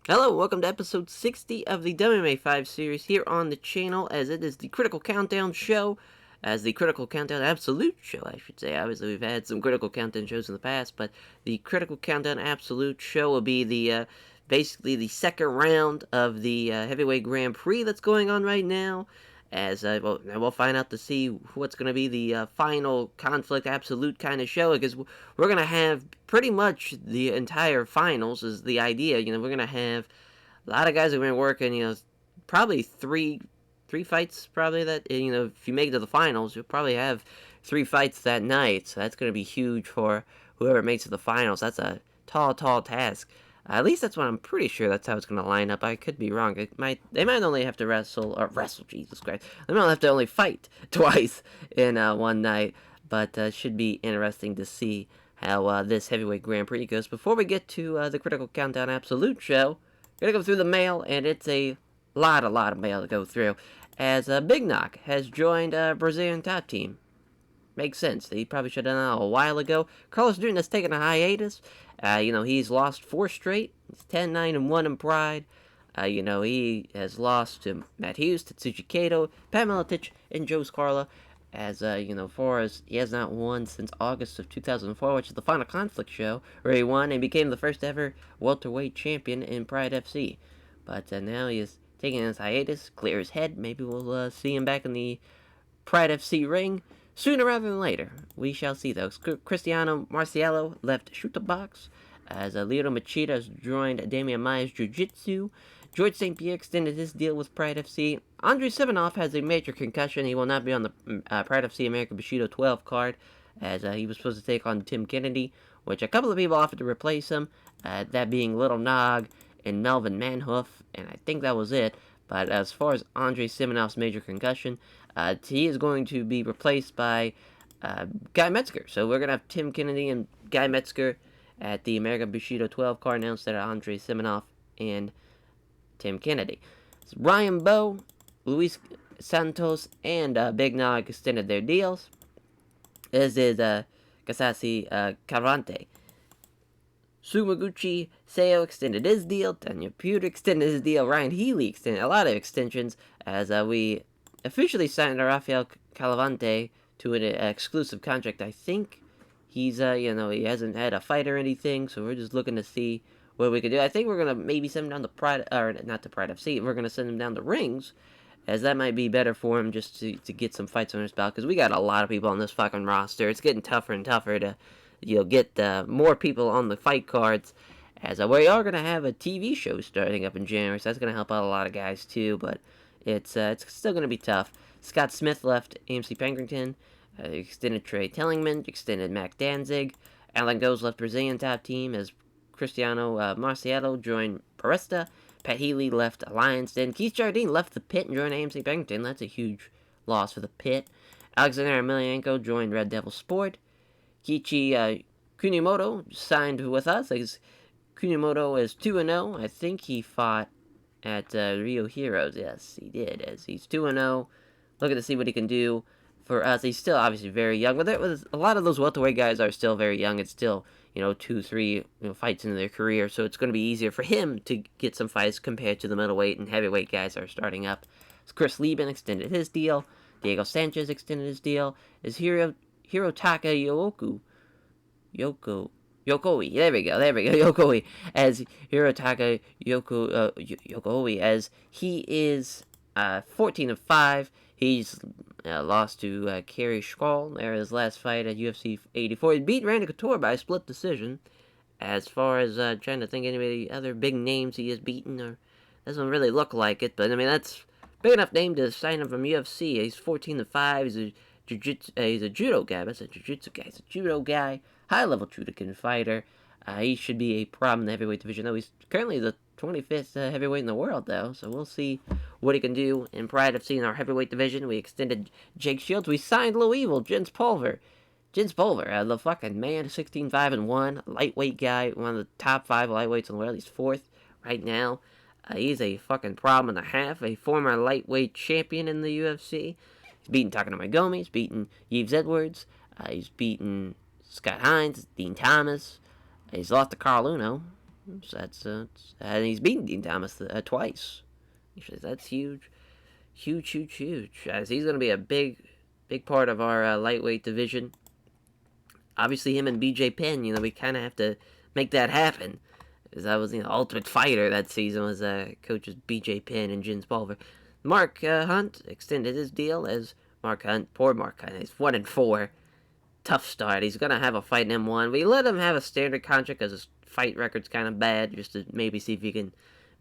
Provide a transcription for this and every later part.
Hello, welcome to episode 60 of the WMMA 5 series here on the channel, as it is the Critical Countdown show, as the Critical Countdown Absolute show, I should say. Obviously, we've had some Critical Countdown shows in the past, but the Critical Countdown Absolute show will be the basically the second round of the Heavyweight Grand Prix that's going on right now. As we'll find out to see what's going to be the final conflict absolute kind of show, because we're going to have pretty much the entire finals is the idea. We're going to have a lot of guys that have been working, probably three fights, probably, that, if you make it to the finals, you'll probably have three fights that night. So that's going to be huge for whoever makes it to the finals. That's a tall task. At least that's what I'm pretty sure that's how it's going to line up. I could be wrong. They might only have to wrestle, Jesus Christ. They might have to only fight twice in one night, but should be interesting to see how this heavyweight Grand Prix goes. Before we get to the Critical Countdown Absolute show, we're going to go through the mail, and it's a lot of mail to go through, as Big Knock has joined Brazilian Top Team. Makes sense. He probably should have done that a while ago. Carlos Newton has taken a hiatus. He's lost 4 straight. He's 10-9-1 in Pride. He has lost to Matt Hughes, Tetsuji Kato, Pat Miletich, and Joe Scarla. As, far as he has not won since August of 2004, which is the Final Conflict show, where he won and became the first ever welterweight champion in Pride FC. But now he is taking his hiatus, clear his head. Maybe we'll see him back in the Pride FC ring sooner rather than later. We shall see, though. Cristiano Marcialo left Shooter Box, as Leo Machida has joined Damian Maia's Jiu-Jitsu. George St. Pierre extended his deal with Pride FC. Andrei Semenov has a major concussion. He will not be on the Pride FC American Bushido 12 card, as he was supposed to take on Tim Kennedy, which a couple of people offered to replace him, that being Little Nog and Melvin Manhoof, and I think that was it. But as far as Andrei Semenov's major concussion, he is going to be replaced by Guy Metzger. So we're going to have Tim Kennedy and Guy Metzger at the American Bushido 12 card now, instead of Andrei Semenov and Tim Kennedy. So Ryan Bowe, Luis Santos, and Big Nog extended their deals, as is Kasasi Carvante. Sumaguchi Seo extended his deal. Daniel Pewter extended his deal. Ryan Healy extended a lot of extensions, as we officially signed Rafael Calavante to an exclusive contract. I think he's, he hasn't had a fight or anything, so we're just looking to see what we can do. I think we're going to maybe send him down to Pride, or not to Pride FC, we're going to send him down to Rings, as that might be better for him, just to get some fights on his belt, because we got a lot of people on this fucking roster. It's getting tougher and tougher to get more people on the fight cards, as we are going to have a TV show starting up in January, so that's going to help out a lot of guys too, but it's still going to be tough. Scott Smith left AMC Pankerton, extended Trey Tellingman, extended Mac Danzig. Alan Goes left Brazilian Top Team, as Cristiano Marcialo joined Paresta. Pat Healy left Alliance. Then Keith Jardine left the Pit and joined AMC Pankerton. That's a huge loss for the Pit. Alexander Emelianenko joined Red Devil Sport. Kichi Kunimoto signed with us. Kunimoto is 2-0. I think he fought at Rio Heroes. Yes, he did. As he's 2-0. Looking to see what he can do for us. He's still obviously very young, but there was a lot of those welterweight guys are still very young. It's still 2-3 fights into their career, so it's going to be easier for him to get some fights compared to the middleweight and heavyweight guys that are starting up. So Chris Lieben extended his deal. Diego Sanchez extended his deal. Is Hirotaka Yokoi, there we go, Yokoi, as Hirotaka Yokoi, as he is 14-5. He's lost to Kerry Schall there his last fight at UFC 84. He beat Randy Couture by a split decision. As far as trying to think of any other big names he has beaten, or doesn't really look like it, but I mean, that's big enough name to sign him from UFC. He's 14-5. He's a judo guy. That's a jiu-jitsu guy. He's a judo guy. High-level Judokan fighter. He should be a problem in the heavyweight division, though. He's currently the 25th heavyweight in the world, though. So we'll see what he can do. In Pride of seeing our heavyweight division, we extended Jake Shields. We signed Low Evil, Jens Pulver. The fucking man, 16-5-1, lightweight guy, one of the top 5 lightweights in the world. He's 4th right now. He's a fucking problem and a half. A former lightweight champion in the UFC. He's beaten Takano Megumi. He's beaten Yves Edwards. He's beaten Scott Hines, Dean Thomas. He's lost to Carl Uno. So and he's beaten Dean Thomas twice. That's huge, huge, huge, huge. As he's going to be a big part of our lightweight division. Obviously, him and BJ Penn, we kind of have to make that happen. Because I was, Ultimate Fighter that season was coaches BJ Penn and Jens Pulver. Mark Hunt extended his deal as poor Mark Hunt, he's 1-4. Tough start. He's gonna have a fight in M1. We let him have a standard contract because his fight record's kind of bad, just to maybe see if you can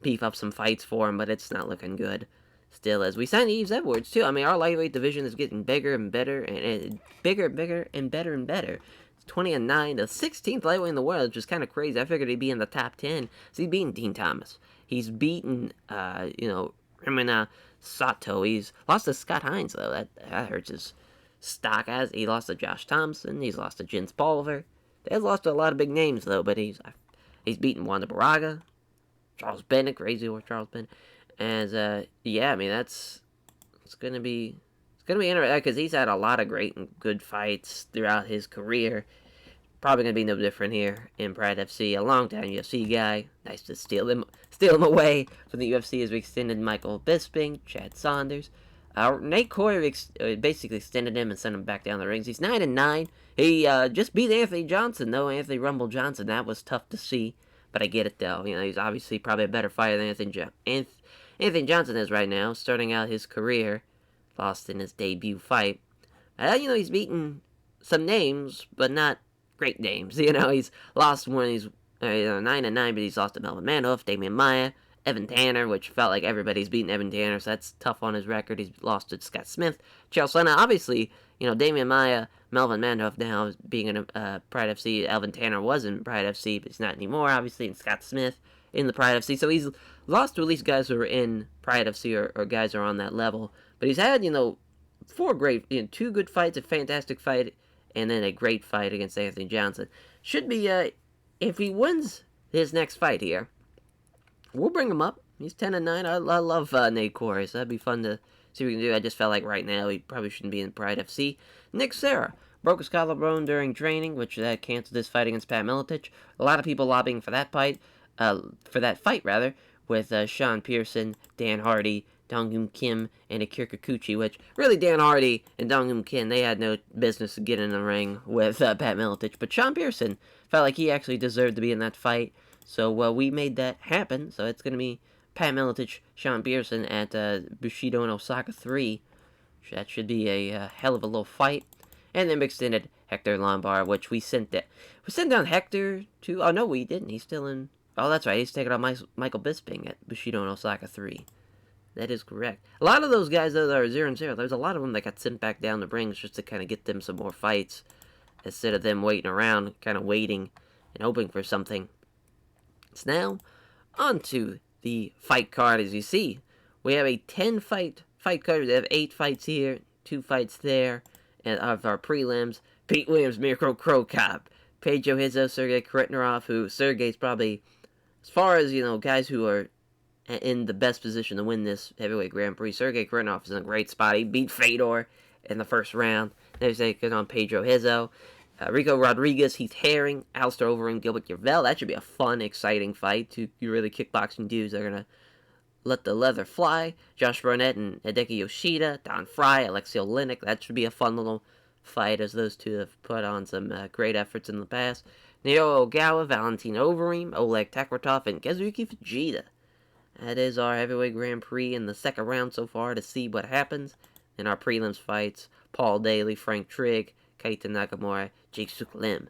beef up some fights for him. But it's not looking good. Still, as we signed Yves Edwards too. I mean, our lightweight division is getting bigger and better, and bigger and bigger and better and better. 20-9, the 16th lightweight in the world, which is kind of crazy. I figured he'd be in the top 10. So he's beaten Dean Thomas. He's beaten, Rimina Sato. He's lost to Scott Hines, though. That hurts his stock. As he lost to Josh Thompson. He's lost to Jens Pulver. They've lost to a lot of big names, though. But he's beaten Wanda Baraga, Charles Bennett, crazy over Charles Bennett. And, I mean, it's going to be interesting because he's had a lot of great and good fights throughout his career. Probably going to be no different here in Pride FC. A long-time UFC guy. Nice to steal him away from the UFC as we extended Michael Bisping, Chad Saunders. Nate Corey basically extended him and sent him back down the rings. He's 9-9. He just beat Anthony Johnson, though. Anthony Rumble Johnson. That was tough to see. But I get it, though. He's obviously probably a better fighter than Anthony Johnson is right now, starting out his career. Lost in his debut fight. He's beaten some names, but not great names. He's lost one. He's 9-9, but he's lost to Melvin Manhoef, Damian Maia, Evan Tanner, which felt like everybody's beaten Evan Tanner, so that's tough on his record. He's lost to Scott Smith, Chael Sonnen. Obviously, Damian Maia, Melvin Manhoef now being in Pride FC. Evan Tanner was in Pride FC, but he's not anymore, obviously, and Scott Smith in the Pride FC. So he's lost to at least guys who are in Pride FC or guys who are on that level. But he's had, 2 good fights, a fantastic fight, and then a great fight against Anthony Johnson. Should be, if he wins his next fight here, we'll bring him up. He's 10-9. I love Nate Corey, so that'd be fun to see what we can do. I just felt like right now he probably shouldn't be in Pride FC. Nick Serra broke his collarbone during training, which canceled his fight against Pat Miletich. A lot of people lobbying for that fight, with Sean Pearson, Dan Hardy, Donghoon Kim, and Akira Kikuchi, which really Dan Hardy and Donghoon Kim, they had no business to get in the ring with Pat Miletich. But Sean Pearson felt like he actually deserved to be in that fight. So we made that happen. So it's going to be Pat Miletich, Sean Pearson at Bushido in Osaka 3. That should be a hell of a little fight. And then we extended Hector Lombard, which we sent down Hector to... Oh, no, we didn't. He's still in... Oh, that's right. He's taking on Michael Bisping at Bushido in Osaka 3. That is correct. A lot of those guys, though, that are 0-0, there's a lot of them that got sent back down the rings just to kind of get them some more fights instead of them waiting around, kind of waiting and hoping for something. So now, on to the fight card. As you see, we have a 10-fight card. We have 8 fights here, 2 fights there, and of our prelims. Pete Williams, Mirko Cro Cop, Pedro Hizzo, Sergey Kretnerov, who Sergey's probably, as far as, guys who are in the best position to win this heavyweight Grand Prix, Sergey Kretnerov is in a great spot. He beat Fedor in the first round. They're taking on Pedro Hizzo. Rico Rodriguez, Heath Herring, Alistair Overeem, Gilbert Yvel. That should be a fun, exciting fight. 2 really kickboxing dudes that are going to let the leather fly. Josh Barnett and Hideki Yoshida, Don Fry, Alexei Olenek. That should be a fun little fight, as those two have put on some great efforts in the past. Naoya Ogawa, Valentin Overeem, Oleg Takratov, and Kazuki Fujita. That is our heavyweight Grand Prix in the second round so far to see what happens. In our prelims fights, Paul Daly, Frank Trigg, Keita Nakamura, Jake Lim.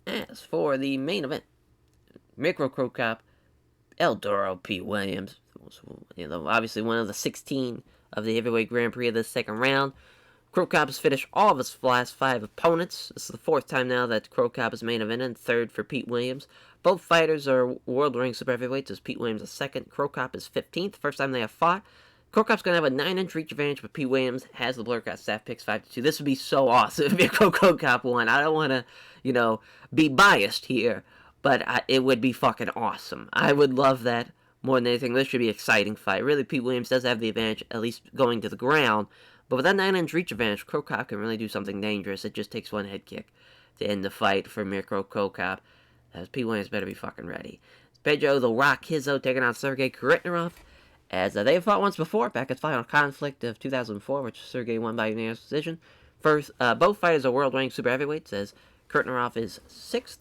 As for the main event, Mirko Cro Cop, Eldoro Pete Williams. Obviously one of the 16 of the heavyweight Grand Prix of the second round. Cro Cop has finished all of his last 5 opponents. This is the 4th time now that Cro Cop is main evented, and 3rd for Pete Williams. Both fighters are world ring super heavyweights, as Pete Williams is 2nd. Cro Cop is 15th, first time they have fought. Cro Cop's going to have a 9-inch reach advantage, but Pete Williams has the Blur Cut staff picks 5-2. This would be so awesome if Mirko Cro Cop won. I don't want to, be biased here, but it would be fucking awesome. I would love that more than anything. This should be an exciting fight. Really, Pete Williams does have the advantage, at least going to the ground. But with that 9-inch reach advantage, Cro Cop can really do something dangerous. It just takes one head kick to end the fight for Mirko Cro Cop. As Pete Williams better be fucking ready. Pedro the Rock Hizzo taking on Sergey Kharitonov. As they have fought once before, back at Final Conflict of 2004, which Sergey won by unanimous decision. First, both fighters are world-ranked super heavyweights, as Kharitonov is 6th,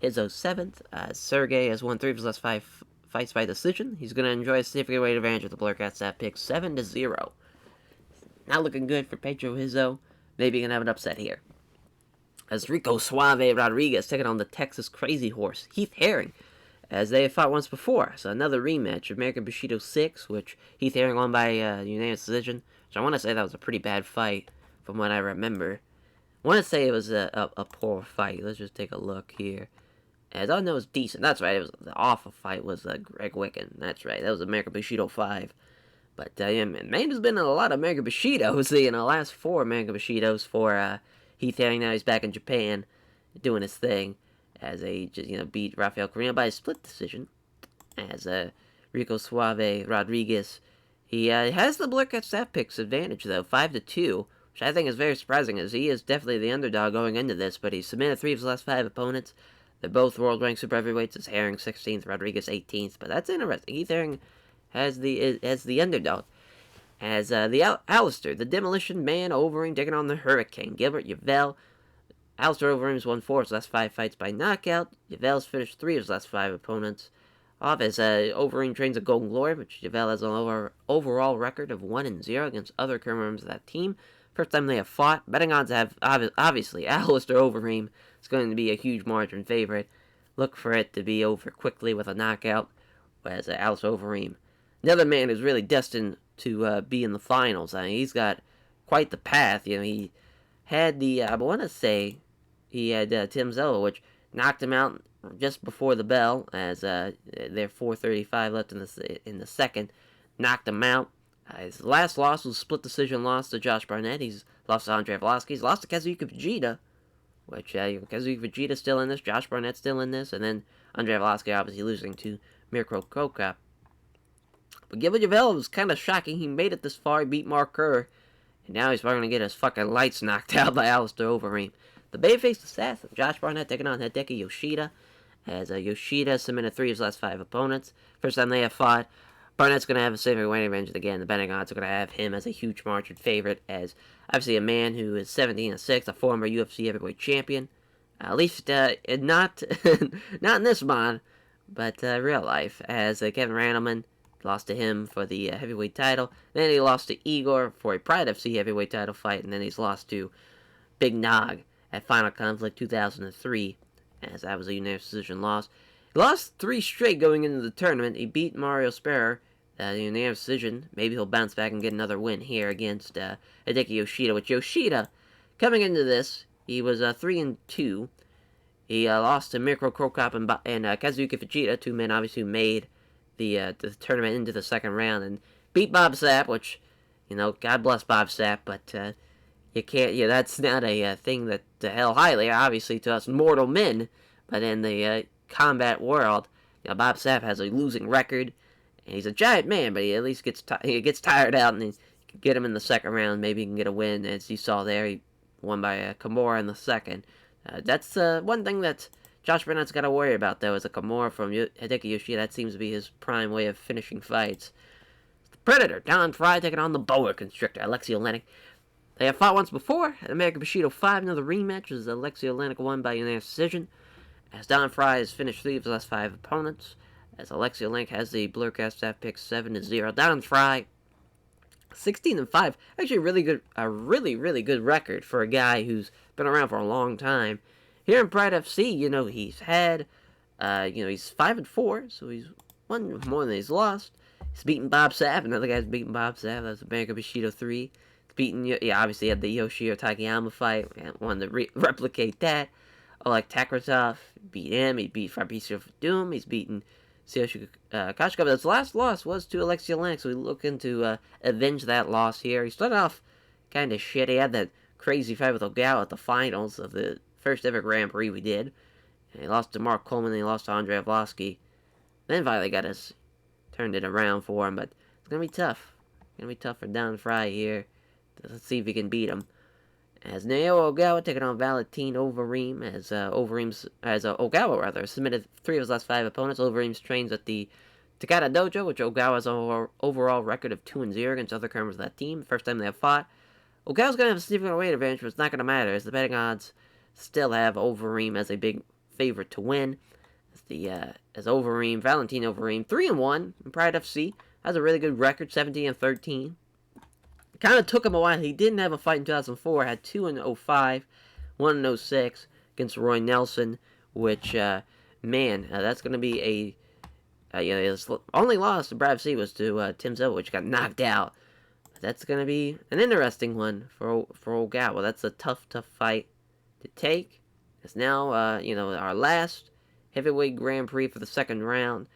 Hizzo 7th. Sergey has won 3 of his last 5 fights by decision. He's going to enjoy a significant weight advantage with the Blurcats that pick 7-0. Not looking good for Pedro Hizzo. Maybe he can have an upset here. As Rico Suave Rodriguez taking on the Texas Crazy Horse, Heath Herring, as they have fought once before. So another rematch. American Bushido 6, which Heath Herring won by unanimous decision. Which I want to say that was a pretty bad fight, from what I remember. I want to say it was a poor fight. Let's just take a look here. As I know, it was decent. That's right. It was the awful fight was Greg Wicken. That's right. That was American Bushido 5. But yeah, man, there's been a lot of American Bushidos. The last 4 American Bushidos for Heath Herring. Now he's back in Japan, doing his thing. As they just beat Rafael Correa by a split decision. As Rico Suave Rodriguez, he has the Blurcat staff picks advantage though, 5-2, which I think is very surprising, as he is definitely the underdog going into this. But he's submitted 3 of his last 5 opponents. They're both world-ranked super heavyweights. It's Herring 16th, Rodriguez 18th. But that's interesting. Heath Herring has the underdog. As the Alistair, the Demolition Man, Overeem taking on the Hurricane. Gilbert Yvel. Alistair Overeem's won 4 of his last 5 fights by knockout. Yvel's finished 3 of his last 5 opponents off, as Overeem trains at Golden Glory, which Yvel has an overall record of 1-0 against other current members of that team. First time they have fought. Betting odds have, obviously, Alistair Overeem is going to be a huge margin favorite. Look for it to be over quickly with a knockout, as Alistair Overeem. Another man who's really destined to be in the finals. I mean, he's got quite the path. He had I want to say, he had Tim Zella, which knocked him out just before the bell, as there 4:35 left in the second. Knocked him out. His last loss was a split decision loss to Josh Barnett. He's lost to Andrei Arlovski. He's lost to Kazuchika Fujita, which Kazuchika Fujita's still in this. Josh Barnett's still in this. And then Andrei Arlovski obviously losing to Mirko Krokop. But Gilbert Yvel was kind of shocking. He made it this far. He beat Mark Kerr. And now he's probably going to get his fucking lights knocked out by Alistair Overeem. The Bay-faced assassin, Josh Barnett, taking on Hideki Yoshida. As Yoshida submitted 3 of his last 5 opponents. First time they have fought. Barnett's going to have a significant weight advantage again. The betting odds are going to have him as a huge margin favorite, as obviously a man who is 17-6, a former UFC heavyweight champion. At least not not in this mod, but real life, as Kevin Randleman lost to him for the heavyweight title. Then he lost to Igor for a Pride FC heavyweight title fight, and then he's lost to Big Nog at Final Conflict 2003, as that was a unanimous decision loss. He lost 3 straight going into the tournament. He beat Mario Sperrer in a unanimous decision. Maybe he'll bounce back and get another win here against Hideki Yoshida. With Yoshida coming into this, he was 3-2. He lost to Mirko Krokop and Kazuchika Fujita, 2 men obviously who made the tournament into the second round, and beat Bob Sapp, which, God bless Bob Sapp, but you can't, that's not a thing that to held highly, obviously, to us mortal men, but in the combat world, Bob Sapp has a losing record, and he's a giant man, but he at least gets tired out, and he can get him in the second round. Maybe he can get a win, as you saw there. He won by Kimura in the second. That's one thing that Josh Barnett's got to worry about, though, is a Kimura from Hideki Yoshida. That seems to be his prime way of finishing fights. The Predator, Don Fry, taking on the Boa Constrictor, Alexei Olenek. They have fought once before at American Bushido 5. Another rematch, as Alexei Olenek won by unanimous decision, as Don Fry has finished 3 of his last 5 opponents, as Alexei Olenek has the Blurcast staff pick 7-0. Don Fry, 16-5, actually a really good record for a guy who's been around for a long time. Here in Pride FC, he's had, he's 5-4, so he's won more than he's lost. He's beaten Bob Sapp. Another guy's beaten Bob Sapp. That's American Bushido 3. He's beaten, obviously had the Yoshiro Takayama fight. And wanted to replicate that. Oleg Takratov, beat him. He beat Fabricio Verdum. He's beaten Tsuyoshi Kashika. But his last loss was to Alexei Olenek, so he's looking to avenge that loss here. He started off kind of shit. He had that crazy fight with Ogawa at the finals of the first ever Grand Prix we did. And he lost to Mark Coleman, and he lost to Andrei Arlovski. Then finally turned it around for him, but it's going to be tough. It's going to be tough for Don Fry here. Let's see if he can beat him. As Naoya Ogawa taking on Valentin Overeem, as Ogawa rather submitted 3 of his last 5 opponents. Overeem trains at the Takada Dojo, which Ogawa has an overall record of 2-0 against other members of that team. First time they have fought. Ogawa's going to have a significant weight advantage, but it's not going to matter, as the betting odds still have Overeem as a big favorite to win. As Valentin Overeem, 3-1 in Pride FC, has a really good record, 17-13. Kind of took him a while. He didn't have a fight in 2004. Had 2-05, 1-06 against Roy Nelson, which that's going to be his only loss to Brad FC was to Tim Silva, which got knocked out. That's going to be an interesting one for Ogawa. That's a tough fight to take. It's now our last heavyweight Grand Prix for the second round.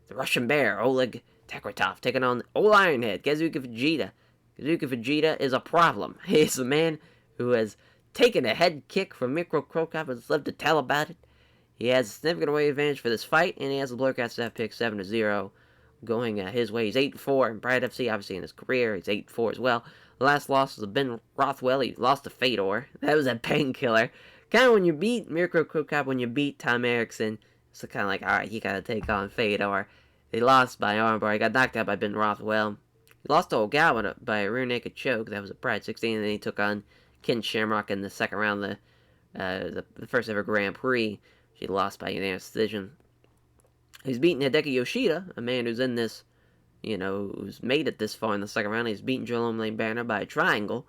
The Russian Bear, Oleg Takratov, taking on Old Ironhead, Kazuki Fujita. Kazuki Fujita is a problem. He is a man who has taken a head kick from Mikro Krokop and has lived to tell about it. He has a significant weight advantage for this fight, and he has the Blurcat staff pick 7-0 going his way. He's 8-4 in Pride FC, obviously in his career. He's 8-4 as well. The last loss was Ben Rothwell. He lost to Fedor. That was a painkiller. Kind of when you beat Mirko Krokop, when you beat Tom Erickson, it's kind of like, alright, you gotta take on Fedor. He lost by armbar. He got knocked out by Ben Rothwell. He lost to Ogawa by a rear naked choke. That was at Pride 16, and then he took on Ken Shamrock in the second round of the first ever Grand Prix. She lost by unanimous decision. He's beaten Hideki Yoshida, a man who's in this, who's made it this far in the second round. He's beaten Jerome Lane Banner by a triangle.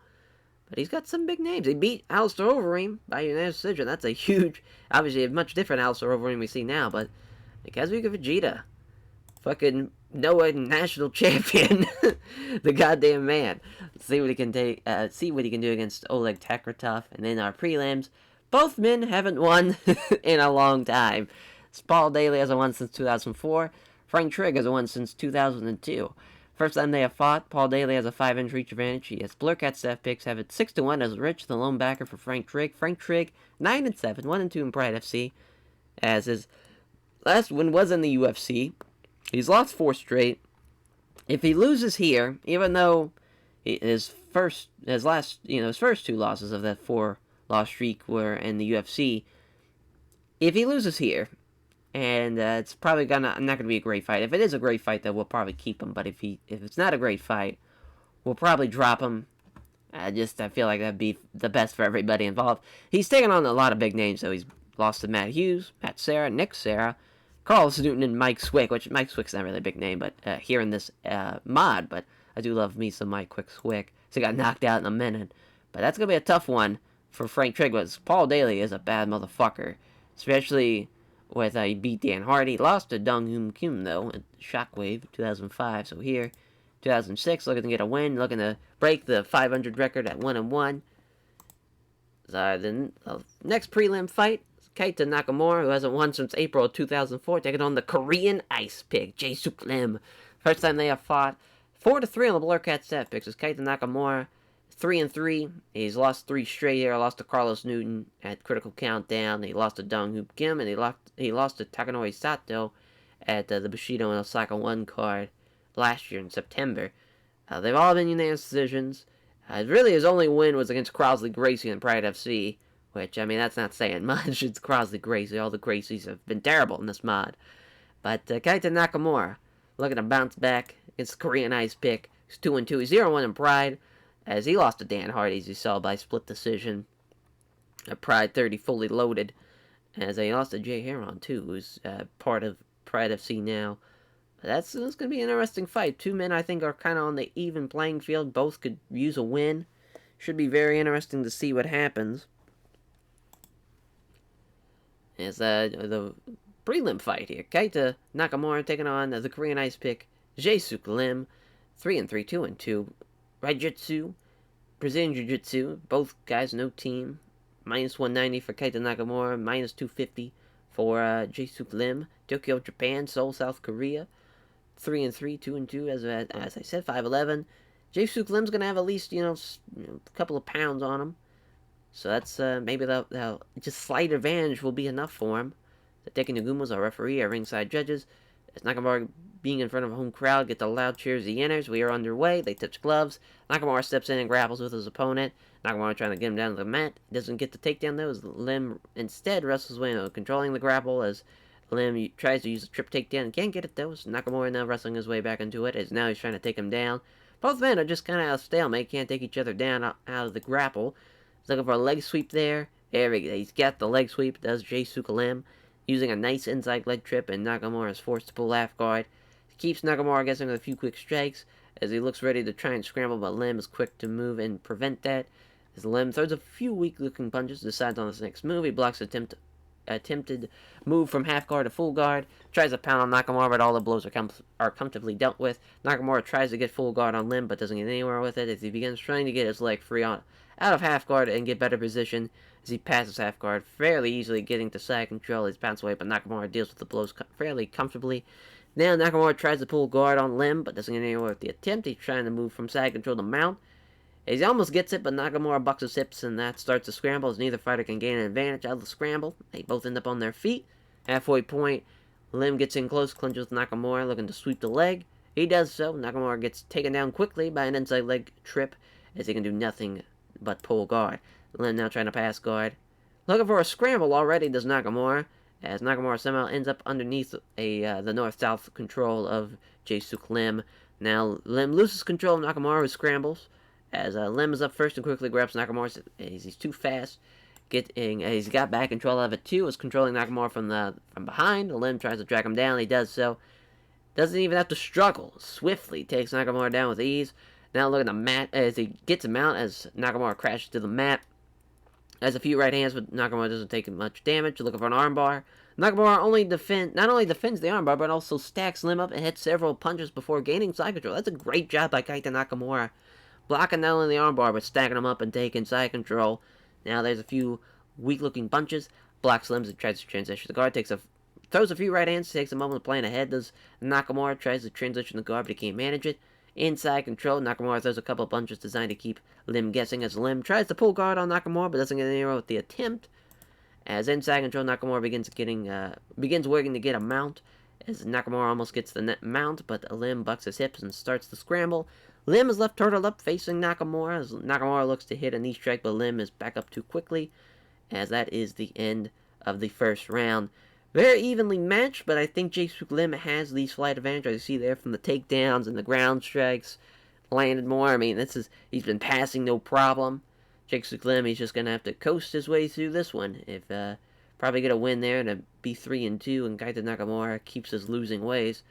But he's got some big names. He beat Alistair Overeem by unanimous decision. That's a huge, obviously a much different Alistair Overeem we see now. But Kazuki Fujita, fucking Noah national champion, the goddamn man. Let's see what he can see what he can do against Oleg Takratov. And then our prelims. Both men haven't won in a long time. Paul Daly hasn't won since 2004. Frank Trigg hasn't won since 2002. First time they have fought, Paul Daly has a 5-inch reach advantage. He has Blurcat staff picks, have it 6-1 as Rich, the lone backer for Frank Trigg. Frank Trigg, 9-7, 1-2 in Pride FC. As his last win was in the UFC. He's lost 4 straight. If he loses here, even though his first 2 losses of that 4-loss streak were in the UFC, if he loses here, and it's probably not gonna be a great fight. If it is a great fight, then we'll probably keep him. But if it's not a great fight, we'll probably drop him. I feel like that'd be the best for everybody involved. He's taken on a lot of big names, though. He's lost to Matt Hughes, Matt Serra, Nick Serra, Carlos Newton, and Mike Swick. Which Mike Swick's not really a big name, but here in this mod. But I do love me some Mike Swick. So he got knocked out in a minute. But that's gonna be a tough one for Frank Trigg. Because Paul Daly is a bad motherfucker, especially with he beat Dan Hardy. Lost to Dong Hoon Kim, though, at Shockwave 2005. So here, 2006, looking to get a win, looking to break the 500 record at 1-1. The next prelim fight is Keita Nakamura, who hasn't won since April of 2004, taking on the Korean Ice Pick, Jae-Suk Lim. First time they have fought. 4-3 on the Blurcat staff picks is Keita Nakamura. 3-3. He's lost 3 straight here. Lost to Carlos Newton at Critical Countdown. He lost to Dong Hoop Kim, and he lost to Takanori Sato at the Bushido and Osaka 1 card last year in September. They've all been unanimous decisions. Really, his only win was against Crosley Gracie in Pride FC, which, that's not saying much. It's Crosley Gracie. All the Gracies have been terrible in this mod. But Keita Nakamura, looking to bounce back against the Korean Ice Pick. He's 2-2. He's 0-1 in Pride, as he lost to Dan Hardy, as you saw, by split decision. Pride 30 fully loaded, as he lost to Jay Heron, too, who's part of Pride FC now. But that's going to be an interesting fight. 2 men, I think, are kind of on the even playing field. Both could use a win. Should be very interesting to see what happens. As the prelim fight here. Keita Nakamura taking on the Korean Ice Pick, Jae-Suk Lim. 3-3, 2-2. Raijutsu, Brazilian Jiu-Jitsu, both guys no team. Minus 190 for Keita Nakamura, minus 250 for Jae-Suk Lim. Tokyo, Japan, Seoul, South Korea. 3-3, 2-2, as I said, 5'11". Jae-Suk Lim's gonna have at least a couple of pounds on him, so that's maybe that just slight advantage will be enough for him. Hideki Nagumo's our referee, our ringside judges. As Nakamura being in front of a home crowd, get the loud cheers. He enters. We are underway. They touch gloves. Nakamura steps in and grapples with his opponent. Nakamura trying to get him down to the mat. Doesn't get the takedown though, as Lim instead wrestles away, controlling the grapple as Lim tries to use the trip takedown. Can't get it though. So Nakamura now wrestling his way back into it, as now he's trying to take him down. Both men are just kind of out of stalemate. Can't take each other down out of the grapple. He's looking for a leg sweep there. There we go. He's got the leg sweep. Does Jaysuke Lim, using a nice inside leg trip, and Nakamura is forced to pull half guard. He keeps Nakamura guessing with a few quick strikes as he looks ready to try and scramble, but Lim is quick to move and prevent that. As Lim throws a few weak-looking punches, decides on his next move. He blocks attempted move from half guard to full guard, tries to pound on Nakamura, but all the blows are comfortably dealt with. Nakamura tries to get full guard on Lim, but doesn't get anywhere with it as he begins trying to get his leg free out of half guard and get better position as he passes half guard, fairly easily getting to side control. He's bounced away, but Nakamura deals with the blows fairly comfortably. Now Nakamura tries to pull guard on Lim, but doesn't get anywhere with the attempt. He's trying to move from side control to mount. He almost gets it, but Nakamura bucks his hips, and that starts the scramble as neither fighter can gain an advantage out of the scramble. They both end up on their feet. Halfway point, Lim gets in close, clinches with Nakamura, looking to sweep the leg. He does so. Nakamura gets taken down quickly by an inside leg trip, as he can do nothing but pull guard. Lim now trying to pass guard. Looking for a scramble already, does Nakamura, as Nakamura somehow ends up underneath the north-south control of Jaysuke Lim. Now, Lim loses control of Nakamura, who scrambles, as Lim is up first and quickly grabs Nakamura as he's too fast. He's got back control of it too, is controlling Nakamura from behind. Lim tries to drag him down. He does so. Doesn't even have to struggle. Swiftly takes Nakamura down with ease. Now look at the mat as he gets him out as Nakamura crashes to the mat. Has a few right hands, but Nakamura doesn't take much damage. Looking for an armbar. Nakamura not only defends the armbar, but also stacks Lim up and hits several punches before gaining side control. That's a great job by Kaito Nakamura. Blocking not only the armbar, but stacking him up and taking side control. Now there's a few weak-looking punches. Blocks Lim and tries to transition the guard. Throws a few right hands, takes a moment to plan ahead. Does Nakamura tries to transition the guard, but he can't manage it. Inside control, Nakamura throws a couple punches designed to keep Lim guessing as Lim tries to pull guard on Nakamura, but doesn't get anywhere with the attempt. As inside control, Nakamura begins working to get a mount. As Nakamura almost gets the mount, but Lim bucks his hips and starts the scramble. Lim is left turtled up facing Nakamura, as Nakamura looks to hit a knee strike, but Lim is back up too quickly, as that is the end of the first round. Very evenly matched, but I think Jaysuke Lim has the slight advantage. As you see there from the takedowns and the ground strikes, landed more. I mean, he's been passing no problem. Jaysuke Lim, he's just gonna have to coast his way through this one. Probably get a win there to be 3-2, and Kaito Nakamura keeps his losing ways.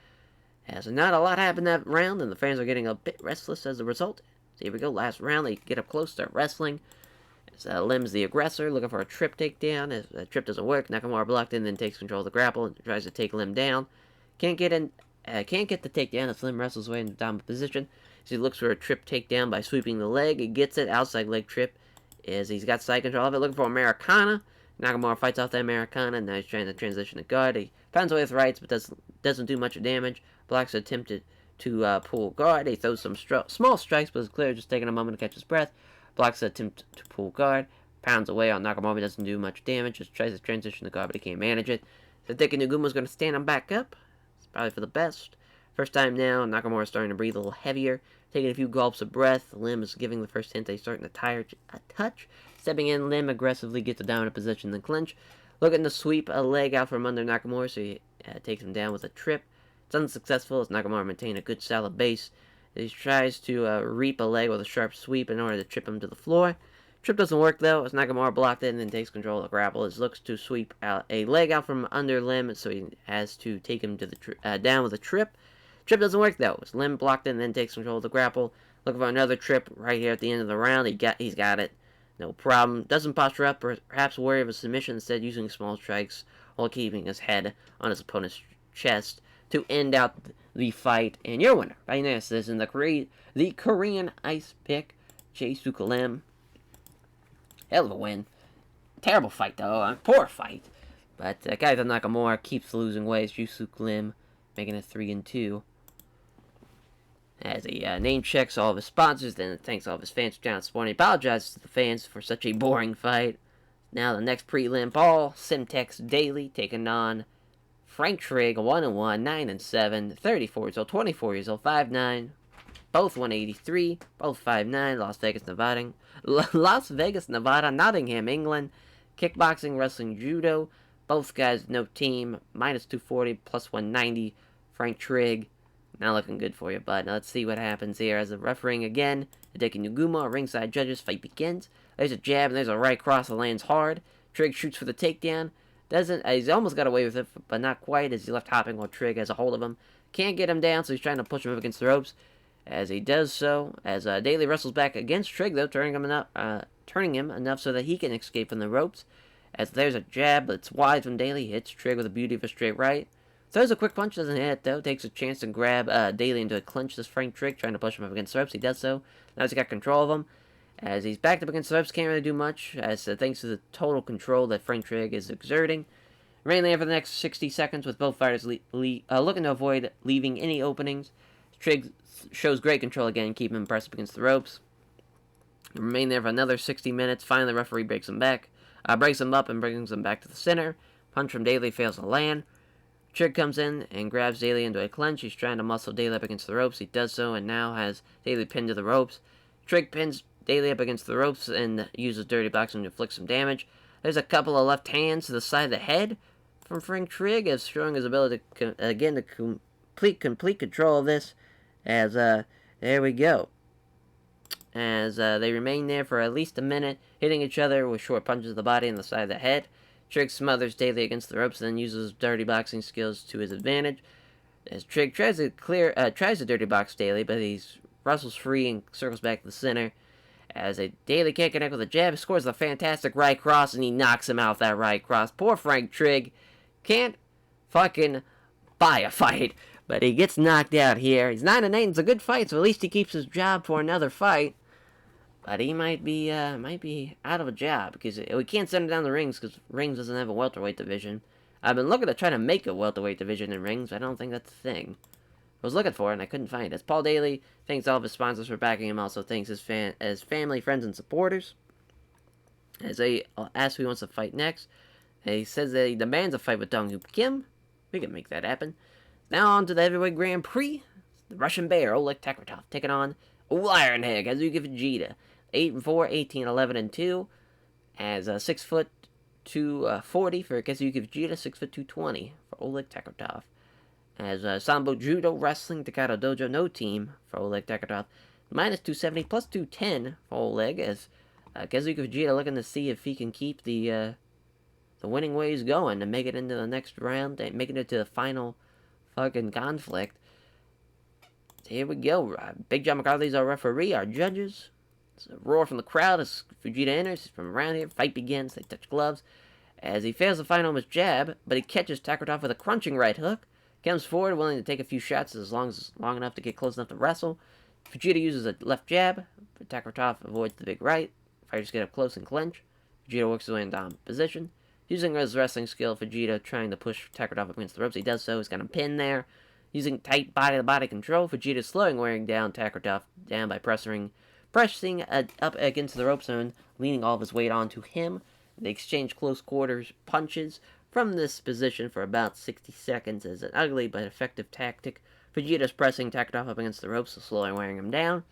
As not a lot happened that round, and the fans are getting a bit restless as a result. So here we go, last round. They get up close, start wrestling. Lim's the aggressor, looking for a trip takedown. As the trip doesn't work, Nakamura blocked in, then takes control of the grapple and tries to take Lim down. Can't get the takedown as Lim wrestles away in the dominant position. So he looks for a trip takedown by sweeping the leg. He gets it, outside leg trip, as he's got side control of it, looking for Americana. Nakamura fights off the Americana, and now he's trying to transition the guard. He pounds away with rights, but doesn't do much damage. Blocks attempted to pull guard. He throws some small strikes, but it's clear just taking a moment to catch his breath. Blocks the attempt to pull guard. Pounds away on Nakamura, doesn't do much damage. Just tries to transition the guard, but he can't manage it. So thinking Nagumo's going to stand him back up. It's probably for the best. First time now, Nakamura's starting to breathe a little heavier. Taking a few gulps of breath. Lim is giving the first hint that he's starting to tire a touch. Stepping in, Lim aggressively gets the dominant position, then clinch. Looking to sweep a leg out from under Nakamura, so he takes him down with a trip. It's unsuccessful as Nakamura maintains a good solid base. He tries to reap a leg with a sharp sweep in order to trip him to the floor. Trip doesn't work though, as Nakamura blocked it and then takes control of the grapple. He looks to sweep a leg out from under Lim, so he has to take him to the down with a trip. Trip doesn't work though, as Lim blocked it and then takes control of the grapple. Looking for another trip right here at the end of the round. He's got it. No problem. Doesn't posture up, perhaps worry of a submission, instead using small strikes while keeping his head on his opponent's chest to end out the fight. And your winner by unanimous decision, the Korean Ice Pick, Jaysuke Lim. Hell of a win. Terrible fight though. Poor fight. But Kaito Nakamura keeps losing ways. Jaysuke Lim making it 3-2. As he name checks all of his sponsors, then thanks all of his fans for down supporting. He apologizes to the fans for such a boring fight. Now the next prelim, Paul Simtex Daily taking on Frank Trigg, 1-1, 9-7, 34 years old, 24 years old, 5'9", both 183, both 5'9", Las Vegas, Nevada. Las Vegas, Nevada, Nottingham, England. Kickboxing, wrestling, judo. Both guys, no team. Minus 240, plus 190. Frank Trigg, not looking good for you, bud. Let's see what happens here. As a refereeing again, Hideki Nuguma, ringside judges, fight begins. There's a jab and there's a right cross that lands hard. Trigg shoots for the takedown. He's almost got away with it, but not quite, as he left hopping while Trigg has a hold of him. Can't get him down, so he's trying to push him up against the ropes. As he does so, as Daly wrestles back against Trigg, though, turning him enough so that he can escape from the ropes. As there's a jab that's wide from Daly, hits Trigg with a beauty of a straight right. Throws a quick punch, doesn't hit it, though. Takes a chance to grab Daly into a clinch, this Frank Trigg, trying to push him up against the ropes. He does so. Now he's got control of him. As he's backed up against the ropes, can't really do much, as thanks to the total control that Frank Trigg is exerting. Remain there for the next 60 seconds, with both fighters looking to avoid leaving any openings. Trigg shows great control again, keeping him pressed up against the ropes. Remain there for another 60 minutes. Finally, the referee breaks him up and brings him back to the center. Punch from Daly fails to land. Trigg comes in and grabs Daly into a clinch. He's trying to muscle Daly up against the ropes. He does so and now has Daly pinned to the ropes. Trigg pins Daly up against the ropes and uses dirty boxing to inflict some damage. There's a couple of left hands to the side of the head from Frank Trigg, as showing his ability to complete control of this. As there we go. As they remain there for at least a minute, hitting each other with short punches to the body and the side of the head. Trigg smothers Daly against the ropes and then uses dirty boxing skills to his advantage. As Trigg tries to dirty box Daly, but he wrestles free and circles back to the center. As Daly can't connect with a jab, he scores a fantastic right cross and he knocks him out with that right cross. Poor Frank Trigg can't fucking buy a fight, but he gets knocked out here. He's 9-8. It's a good fight, so at least he keeps his job for another fight. But he might be out of a job, because we can't send him down the rings, because rings doesn't have a welterweight division. I've been looking to try to make a welterweight division in rings, but I don't think that's a thing. I was looking for it and I couldn't find it. As Paul Daly thanks all of his sponsors for backing him, also thanks his family, friends, and supporters. As they ask who he wants to fight next, he says that he demands a fight with Dong-Hoop Kim. We can make that happen. Now on to the Heavyweight Grand Prix. The Russian Bear, Oleg Takratov, taking on Ironhead, Kazuki Fujita. 8-4, 18-11-2. As 6'240" for Kazuki Fujita, 6'220" for Oleg Takratov. As Sambo Judo Wrestling, Takata Dojo, no team for Oleg Takratov. Minus 270, plus 210 for Oleg, as Kazuki Fujita looking to see if he can keep the winning ways going and make it into the next round, and making it to the final fucking conflict. So here we go. Big John McCarthy's our referee, our judges. It's a roar from the crowd as Fujita enters from around here. Fight begins. They touch gloves. As he fails to find him his jab, but he catches Takratov with a crunching right hook. Comes forward, willing to take a few shots as long enough to get close enough to wrestle. Fujita uses a left jab, but Takratov avoids the big right. Fighters get up close and clinch. Fujita works his way in dominant position. Using his wrestling skill, Fujita trying to push Takratov against the ropes. He does so. He's got him pinned there. Using tight body-to-body control, Fujita slowing wearing down Takratov down by pressing up against the ropes and leaning all of his weight onto him. They exchange close quarters punches from this position for about 60 seconds as an ugly but effective tactic. Fujita's pressing Takratov up against the ropes, so slowly wearing him down.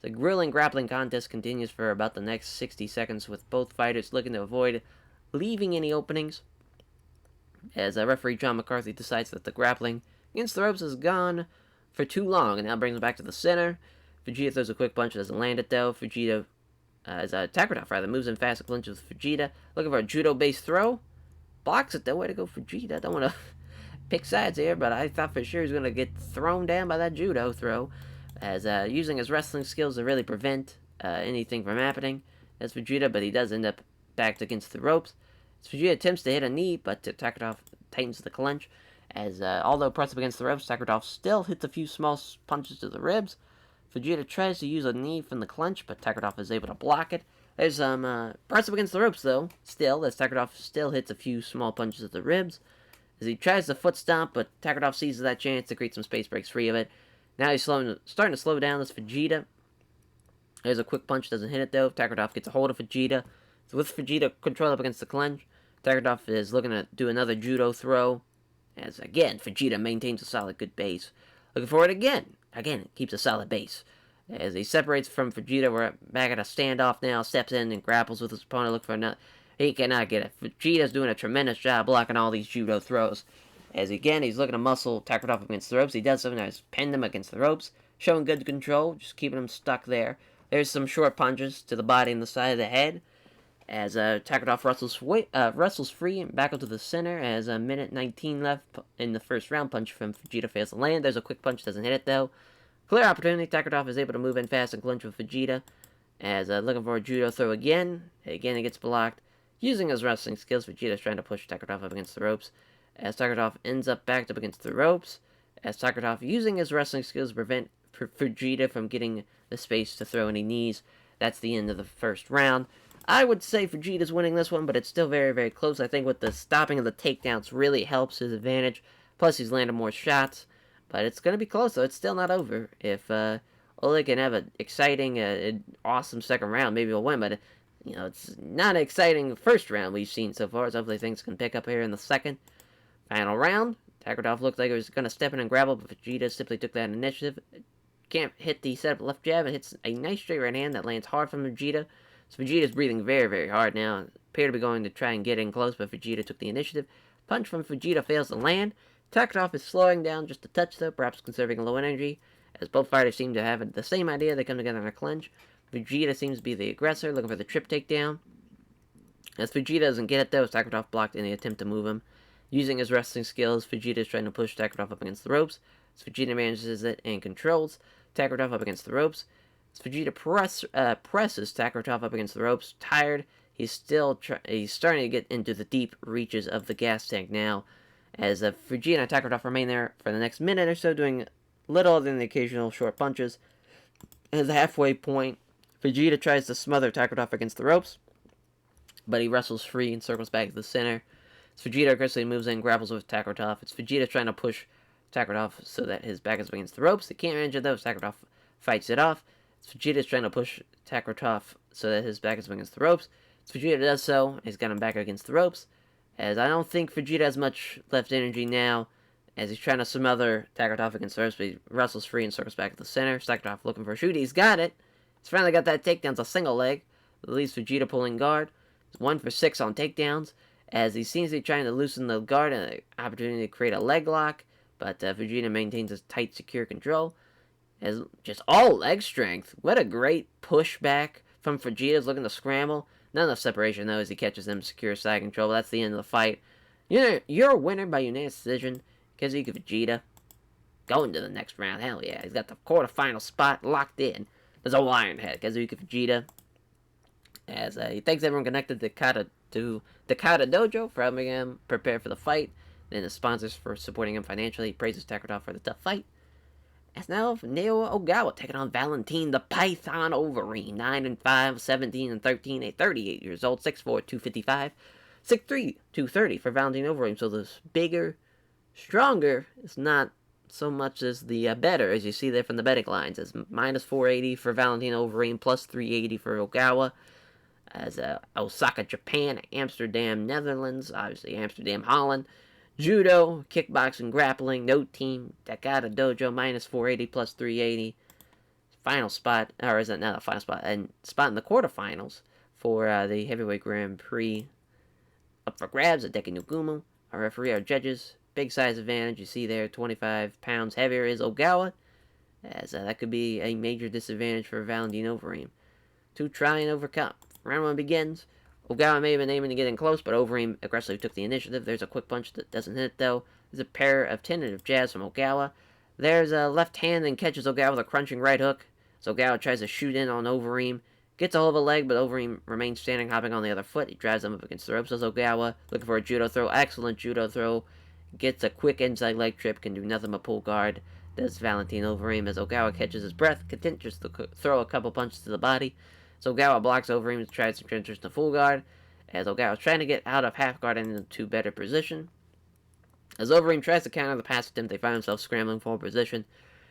The grueling grappling contest continues for about the next 60 seconds, with both fighters looking to avoid leaving any openings. As referee John McCarthy decides that the grappling against the ropes is gone for too long, and now brings him back to the center. Fujita throws a quick punch, doesn't land it though. Takratov moves in fast and clinches with Fujita, looking for a judo-based throw. Blocks it though. Way to go, Fujita. I don't want to pick sides here, but I thought for sure he was going to get thrown down by that judo throw. As using his wrestling skills to really prevent anything from happening. That's Fujita, but he does end up backed against the ropes. As Fujita attempts to hit a knee, but Takratov tightens the clinch. As although pressed up against the ropes, Takratov still hits a few small punches to the ribs. Fujita tries to use a knee from the clinch, but Takratov is able to block it. There's some press up against the ropes, though, still, as Takratov still hits a few small punches at the ribs. As he tries to foot stomp, but Takratov seizes that chance to create some space, breaks free of it. Now he's starting to slow down this Fujita. There's a quick punch, doesn't hit it, though. Takratov gets a hold of Fujita. So with Fujita controlled up against the clinch, Takratov is looking to do another judo throw. As again, Vegeta maintains a solid good base. Looking for it again. Again, keeps a solid base. As he separates from Vegeta, we're back at a standoff now. Steps in and grapples with his opponent. Look for another. He cannot get it. Vegeta's doing a tremendous job blocking all these judo throws. As again, he's looking to muscle Kakarot up against the ropes. He does something that's pinned him against the ropes. Showing good control, just keeping him stuck there. There's some short punches to the body and the side of the head. As Kakarot wrestles free and back up to the center. As a minute 19 left in the first round. Punch from Vegeta fails to land. There's a quick punch, doesn't hit it though. Clear opportunity. Kakarot is able to move in fast and clinch with Vegeta. As looking for a judo throw again. Again, it gets blocked. Using his wrestling skills, Vegeta's trying to push Kakarot up against the ropes. As Kakarot ends up backed up against the ropes. As Kakarot using his wrestling skills to prevent Vegeta from getting the space to throw any knees. That's the end of the first round. I would say Vegeta's winning this one, but it's still very, very close. I think with the stopping of the takedowns really helps his advantage. Plus, he's landed more shots. But it's going to be close, though. It's still not over. If Ole can have an exciting, awesome second round, maybe he'll win. But, it's not an exciting first round we've seen so far. So hopefully things can pick up here in the second. Final round. Kakarot looked like he was going to step in and grapple, but Vegeta simply took that initiative. Can't hit the setup left jab, and hits a nice straight right hand that lands hard from Vegeta. So Vegeta's breathing very, very hard now. Appear to be going to try and get in close, but Vegeta took the initiative. Punch from Vegeta fails to land. Kakarot is slowing down just a touch, though, perhaps conserving low energy. As both fighters seem to have the same idea, they come together in a clinch. Vegeta seems to be the aggressor, looking for the trip takedown. As Vegeta doesn't get it, though, Kakarot blocked any attempt to move him. Using his wrestling skills, Vegeta is trying to push Kakarot up against the ropes. As Vegeta manages it and controls Kakarot up against the ropes. As Vegeta presses Kakarot up against the ropes, tired, he's starting to get into the deep reaches of the gas tank now. As Vegeta and Kakarot remain there for the next minute or so, doing little other than the occasional short punches. At the halfway point, Vegeta tries to smother Kakarot against the ropes, but he wrestles free and circles back to the center. As Vegeta aggressively moves in and grapples with Kakarot, it's Vegeta trying to push Kakarot so that his back is against the ropes. He can't manage it though, Kakarot fights it off. As Vegeta's trying to push Kakarot so that his back is against the ropes. As Vegeta does so, he's got him back against the ropes. As I don't think Vegeta has much left energy now, as he's trying to smother Kakarot against the ropes, but he wrestles free and circles back to the center. Kakarot looking for a shoot. He's got it. He's finally got that takedown. It's a single leg. At least Vegeta pulling guard. He's 1 for 6 on takedowns, as he seems to be trying to loosen the guard and an opportunity to create a leg lock, but Vegeta maintains his tight, secure control. As just all leg strength. What a great pushback from Vegeta's looking to scramble. Not enough separation, though, as he catches them, secure side control. That's the end of the fight. You're a winner by unanimous decision. Kazuki Vegeta going to the next round. Hell yeah. He's got the quarterfinal spot locked in. There's a Lionhead. Kazuki Vegeta. As he thanks everyone connected to the Kata Dojo for helping him prepare for the fight. And the sponsors for supporting him financially. He praises Kakarot for the tough fight. As now, Neo Ogawa taking on Valentine the Python Overeem. 9-5, 17-13, a 38 years old, 6'4", 255, 6'3", 230 for Valentine Overeem. So this bigger, stronger is not so much as the better, as you see there from the betting lines. As minus 480 for Valentine Overeem, plus 380 for Ogawa. As Osaka, Japan, Amsterdam, Netherlands, obviously Amsterdam, Holland. Judo, kickboxing, grappling, no team, Takata Dojo, minus 480, plus 380. Final spot, or is that not a final spot? And spot in the quarterfinals for the Heavyweight Grand Prix. Up for grabs at Deki Nugumo. Our referee, our judges, big size advantage. You see there, 25 pounds heavier is Ogawa. As that could be a major disadvantage for Valentine Overeem to try and overcome. Round 1 begins. Ogawa may have been aiming to get in close, but Overeem aggressively took the initiative. There's a quick punch that doesn't hit, though. There's a pair of tentative jabs from Ogawa. There's a left hand and catches Ogawa with a crunching right hook. So Ogawa tries to shoot in on Overeem. Gets a hold of a leg, but Overeem remains standing, hopping on the other foot. He drives him up against the ropes as Ogawa, looking for a judo throw. Excellent judo throw. Gets a quick inside leg trip, can do nothing but pull guard. Does Valentine Overeem as Ogawa catches his breath, continues to throw a couple punches to the body. So Ogawa blocks Overeem and tries to transition to full guard, as Ogawa is trying to get out of half guard and into better position. As Overeem tries to counter the pass attempt, they find themselves scrambling for position.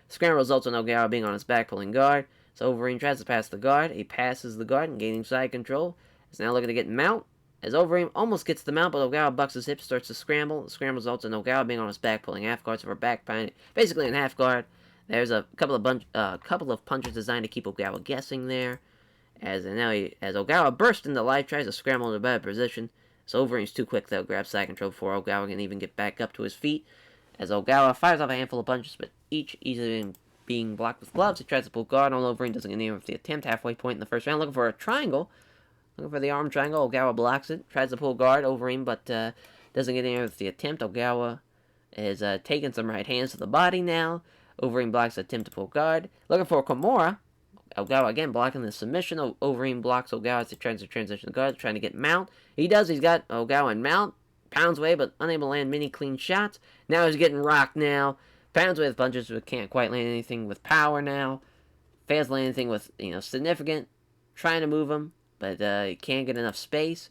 Scramble results in Ogawa being on his back, pulling guard. So Overeem tries to pass the guard. He passes the guard and gaining side control. He's now looking to get mount. As Overeem almost gets the mount, but Ogawa bucks his hips, starts to scramble. The scramble results in Ogawa being on his back, pulling half guards of her back, basically in half guard. There's a couple of punches designed to keep Ogawa guessing there. As Ogawa bursts into life, tries to scramble into a better position. So Overeem's too quick though, grabs side control before Ogawa can even get back up to his feet. As Ogawa fires off a handful of punches, but each easily being blocked with gloves, he tries to pull guard on Overeem, doesn't get anywhere with the attempt. Halfway point in the first round, looking for a triangle. Looking for the arm triangle. Ogawa blocks it. Tries to pull guard Overeem, but doesn't get anywhere with the attempt. Ogawa is taking some right hands to the body now. Overeem blocks the attempt to pull guard. Looking for Kimura. Ogawa again blocking the submission. Overeem blocks Ogawa as he tries to transition the guard, trying to get mount. He does. He's got Ogawa in mount. Pounds away, but unable to land many clean shots. Now he's getting rocked now. Pounds away with punches, but can't quite land anything with power now. Fails to land anything with, significant. Trying to move him, but he can't get enough space.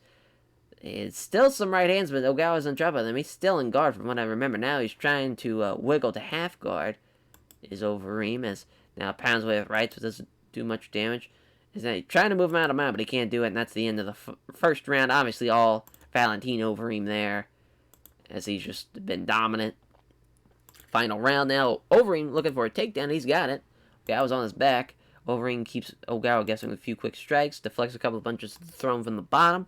It's still some right hands, but Ogawa's in trouble. He's still in guard from what I remember. Now he's trying to wiggle to half guard. Is Overeem, as now pounds away with rights, but doesn't do much damage. He's trying to move him out of mount, but he can't do it, and that's the end of the first round. Obviously, all Valentino Overeem there, as he's just been dominant. Final round now. Overeem looking for a takedown. He's got it. Ogawa's on his back. Overeem keeps Ogawa guessing with a few quick strikes. Deflects a couple of punches thrown from the bottom.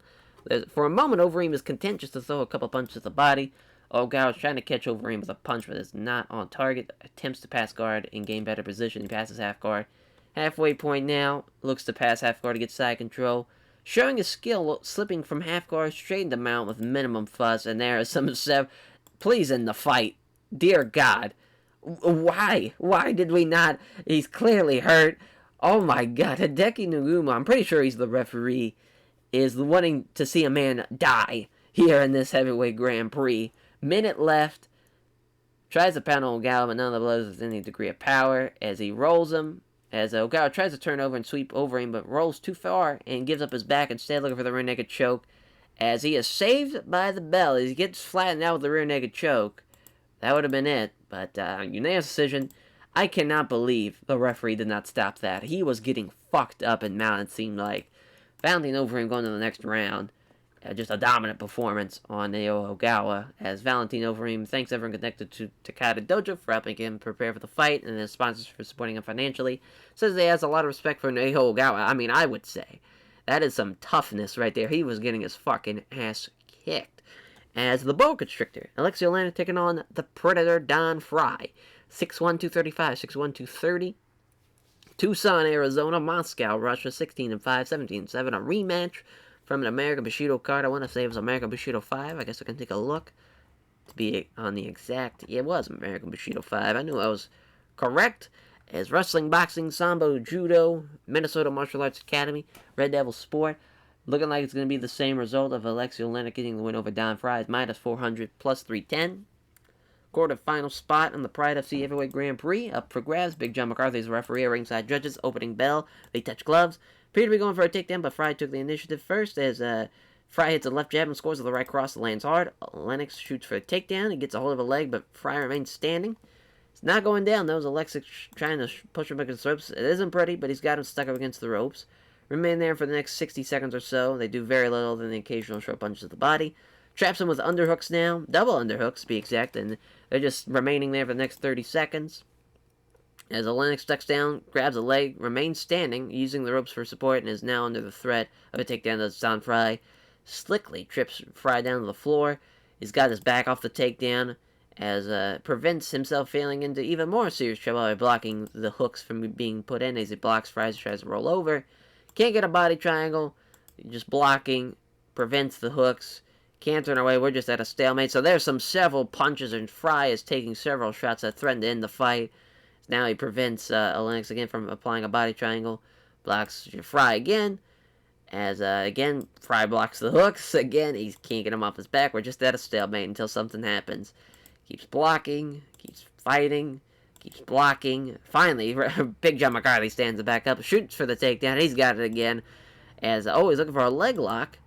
For a moment, Overeem is content just to throw a couple of punches at the body. Ogawa's trying to catch Overeem with a punch, but is not on target. Attempts to pass guard and gain better position. He passes half guard. Halfway point now. Looks to pass half guard to get side control. Showing his skill, slipping from half guard straight into mount with minimum fuss. And there is some please end the fight. Dear God. Why? Why did we not? He's clearly hurt. Oh my God. Hideki Naguma, I'm pretty sure he's the referee, is wanting to see a man die here in this heavyweight Grand Prix. Minute left. Tries to pound on Ogawa, but none of the blows with any degree of power as he rolls him. As Ogawa tries to turn over and sweep over him, but rolls too far and gives up his back instead, looking for the rear naked choke. As he is saved by the bell, as he gets flattened out with the rear naked choke. That would have been it, but unanimous decision. I cannot believe the referee did not stop that. He was getting fucked up in mount, it seemed like. Valentino Overeem going to the next round. Just a dominant performance on Naoya Ogawa, as Valentino Overeem thanks everyone connected to Takada Dojo for helping him prepare for the fight, and his sponsors for supporting him financially. Says he has a lot of respect for Naoya Ogawa. I mean, I would say. That is some toughness right there. He was getting his fucking ass kicked. As the Boa Constrictor, Alexio Lana taking on the Predator Don Fry. 6'1", 235, 6'1", 230. Tucson, Arizona, Moscow, Russia, 16-5, 17-7. A rematch from an American Bushido card. I want to say it was American Bushido 5. I guess I can take a look to be on the exact. Yeah, it was American Bushido 5. I knew I was correct. As wrestling, boxing, sambo, judo, Minnesota Martial Arts Academy, Red Devil Sport. Looking like it's going to be the same result of Alexio Leonard getting the win over Don Fries. Minus 400, plus 310. Quarterfinal spot in the Pride FC Heavyweight Grand Prix. Up for grabs. Big John McCarthy is referee. Ringside judges. Opening bell. They touch gloves. Appeared to be going for a takedown, but Fry took the initiative first as Fry hits a left jab and scores with the right cross. Lands hard. Lennox shoots for a takedown. He gets a hold of a leg, but Fry remains standing. It's not going down, though. Alexis trying to push him against the ropes. It isn't pretty, but he's got him stuck up against the ropes. Remain there for the next 60 seconds or so. They do very little than the occasional short punches to the body. Traps him with underhooks now. Double underhooks, to be exact. And they're just remaining there for the next 30 seconds. As Lennox ducks down, grabs a leg, remains standing, using the ropes for support, and is now under the threat of a takedown to Don Fry. Slickly trips Fry down to the floor. He's got his back off the takedown, as prevents himself falling into even more serious trouble by blocking the hooks from being put in. As he blocks Fry, tries to roll over. Can't get a body triangle. Just blocking. Prevents the hooks. Can't turn away. We're just at a stalemate. So there's several punches, and Fry is taking several shots that threaten to end the fight. Now he prevents Lennox again from applying a body triangle. Blocks Fry again. As, again, Fry blocks the hooks. Again, he can't get him off his back. We're just at a stalemate until something happens. Keeps blocking. Keeps fighting. Keeps blocking. Finally, Big John McCarthy stands back up. Shoots for the takedown. He's got it again. As, he's looking for a leg lock.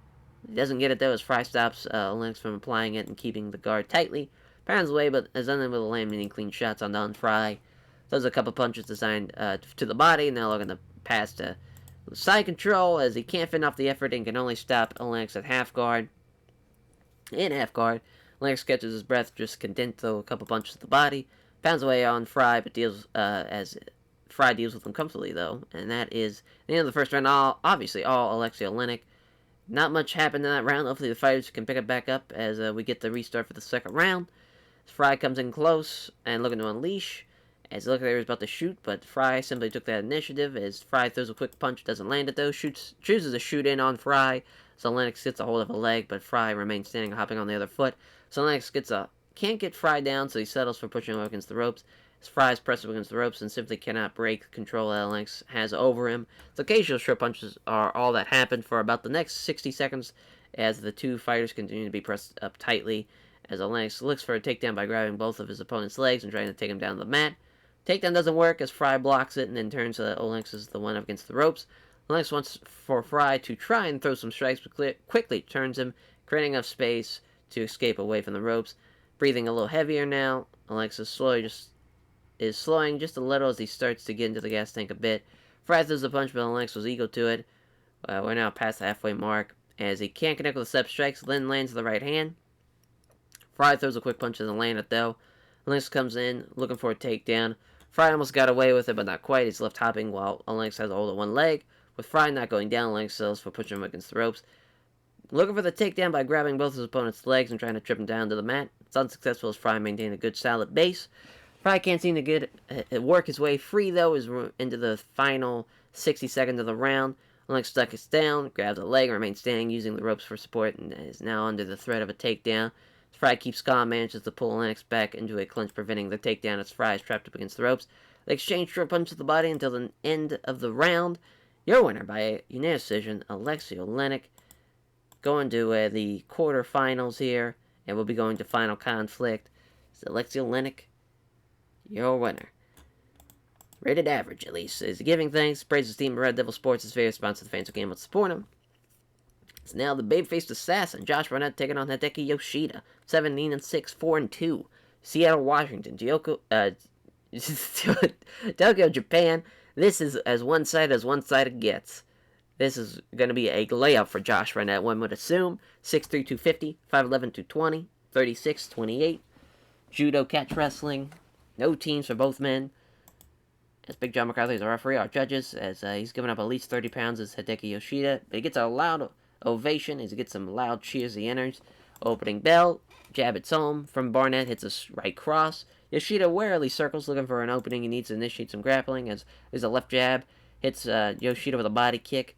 He doesn't get it, though, as Fry stops Lennox from applying it and keeping the guard tightly. Pounds away, but is unable to land any clean shots on Don Fry. Throws a couple punches designed to the body. Now looking to pass to Side control, as he can't fend off the effort and can only stop Olenek at half guard. In half guard, Olenek catches his breath, just content throw a couple punches to the body, pounds away on Fry, but deals as Fry deals with him comfortably though, and that is the end of the first round. Obviously all Alexei Olenek. Not much happened in that round. Hopefully the fighters can pick it back up as we get the restart for the second round. Fry comes in close and looking to unleash. As he looked like he was about to shoot, but Fry simply took that initiative. As Fry throws a quick punch, doesn't land it though. Chooses to shoot in on Fry. So Lennox gets a hold of a leg, but Fry remains standing, hopping on the other foot. So Lennox can't get Fry down, so he settles for pushing him up against the ropes. As Fry's pressed up against the ropes and simply cannot break control that Lennox has over him. So occasional short punches are all that happened for about the next 60 seconds as the two fighters continue to be pressed up tightly. As Lennox looks for a takedown by grabbing both of his opponent's legs and trying to take him down to the mat. Takedown doesn't work as Fry blocks it and then turns to Lennox is the one up against the ropes. Lennox wants for Fry to try and throw some strikes, but quickly turns him, creating enough space to escape away from the ropes. Breathing a little heavier now, Lennox is slowing just a little as he starts to get into the gas tank a bit. Fry throws a punch, but Lennox was equal to it. We're now past the halfway mark as he can't connect with the step strikes. Then lands the right hand. Fry throws a quick punch, doesn't land it though. Lennox comes in looking for a takedown. Fry almost got away with it, but not quite. He's left hopping while Lennox has a hold of one leg. With Fry not going down, Lennox settles for pushing him against the ropes. Looking for the takedown by grabbing both his opponent's legs and trying to trip him down to the mat. It's unsuccessful as Fry maintained a good solid base. Fry can't seem to work his way free though into the final 60 seconds of the round. Lennox stuck his down, grabs a leg, and remains standing using the ropes for support and is now under the threat of a takedown. Fry keeps calm, manages to pull Lennox back into a clinch, preventing the takedown as Fry is trapped up against the ropes. They exchange short punches to the body until the end of the round. Your winner by unanimous decision, Alexei Olenek. Going to the quarterfinals here, and we'll be going to final conflict. It's Alexei Olenek, your winner. Rated average, at least. Is giving thanks, praises team Red Devil Sports, his favorite sponsor, the fans who game will support him. It's now the babyface assassin, Josh Barnett, taking on Hideki Yoshida, 17-6, 4-2. Seattle, Washington, Tokyo, Japan. This is as one-sided gets. This is going to be a layup for Josh Barnett, one would assume. 6'3", 250, 5'11", 220, 36, 28. Judo, catch wrestling. No teams for both men. As Big John McCarthy is a referee, our judges, as he's given up at least 30 pounds as Hideki Yoshida. But he gets a loud ovation as he gets some loud cheers as he enters. Opening bell, jab it's home from Barnett, hits a right cross. Yoshida warily circles looking for an opening. He needs to initiate some grappling as there's a left jab. Hits Yoshida with a body kick.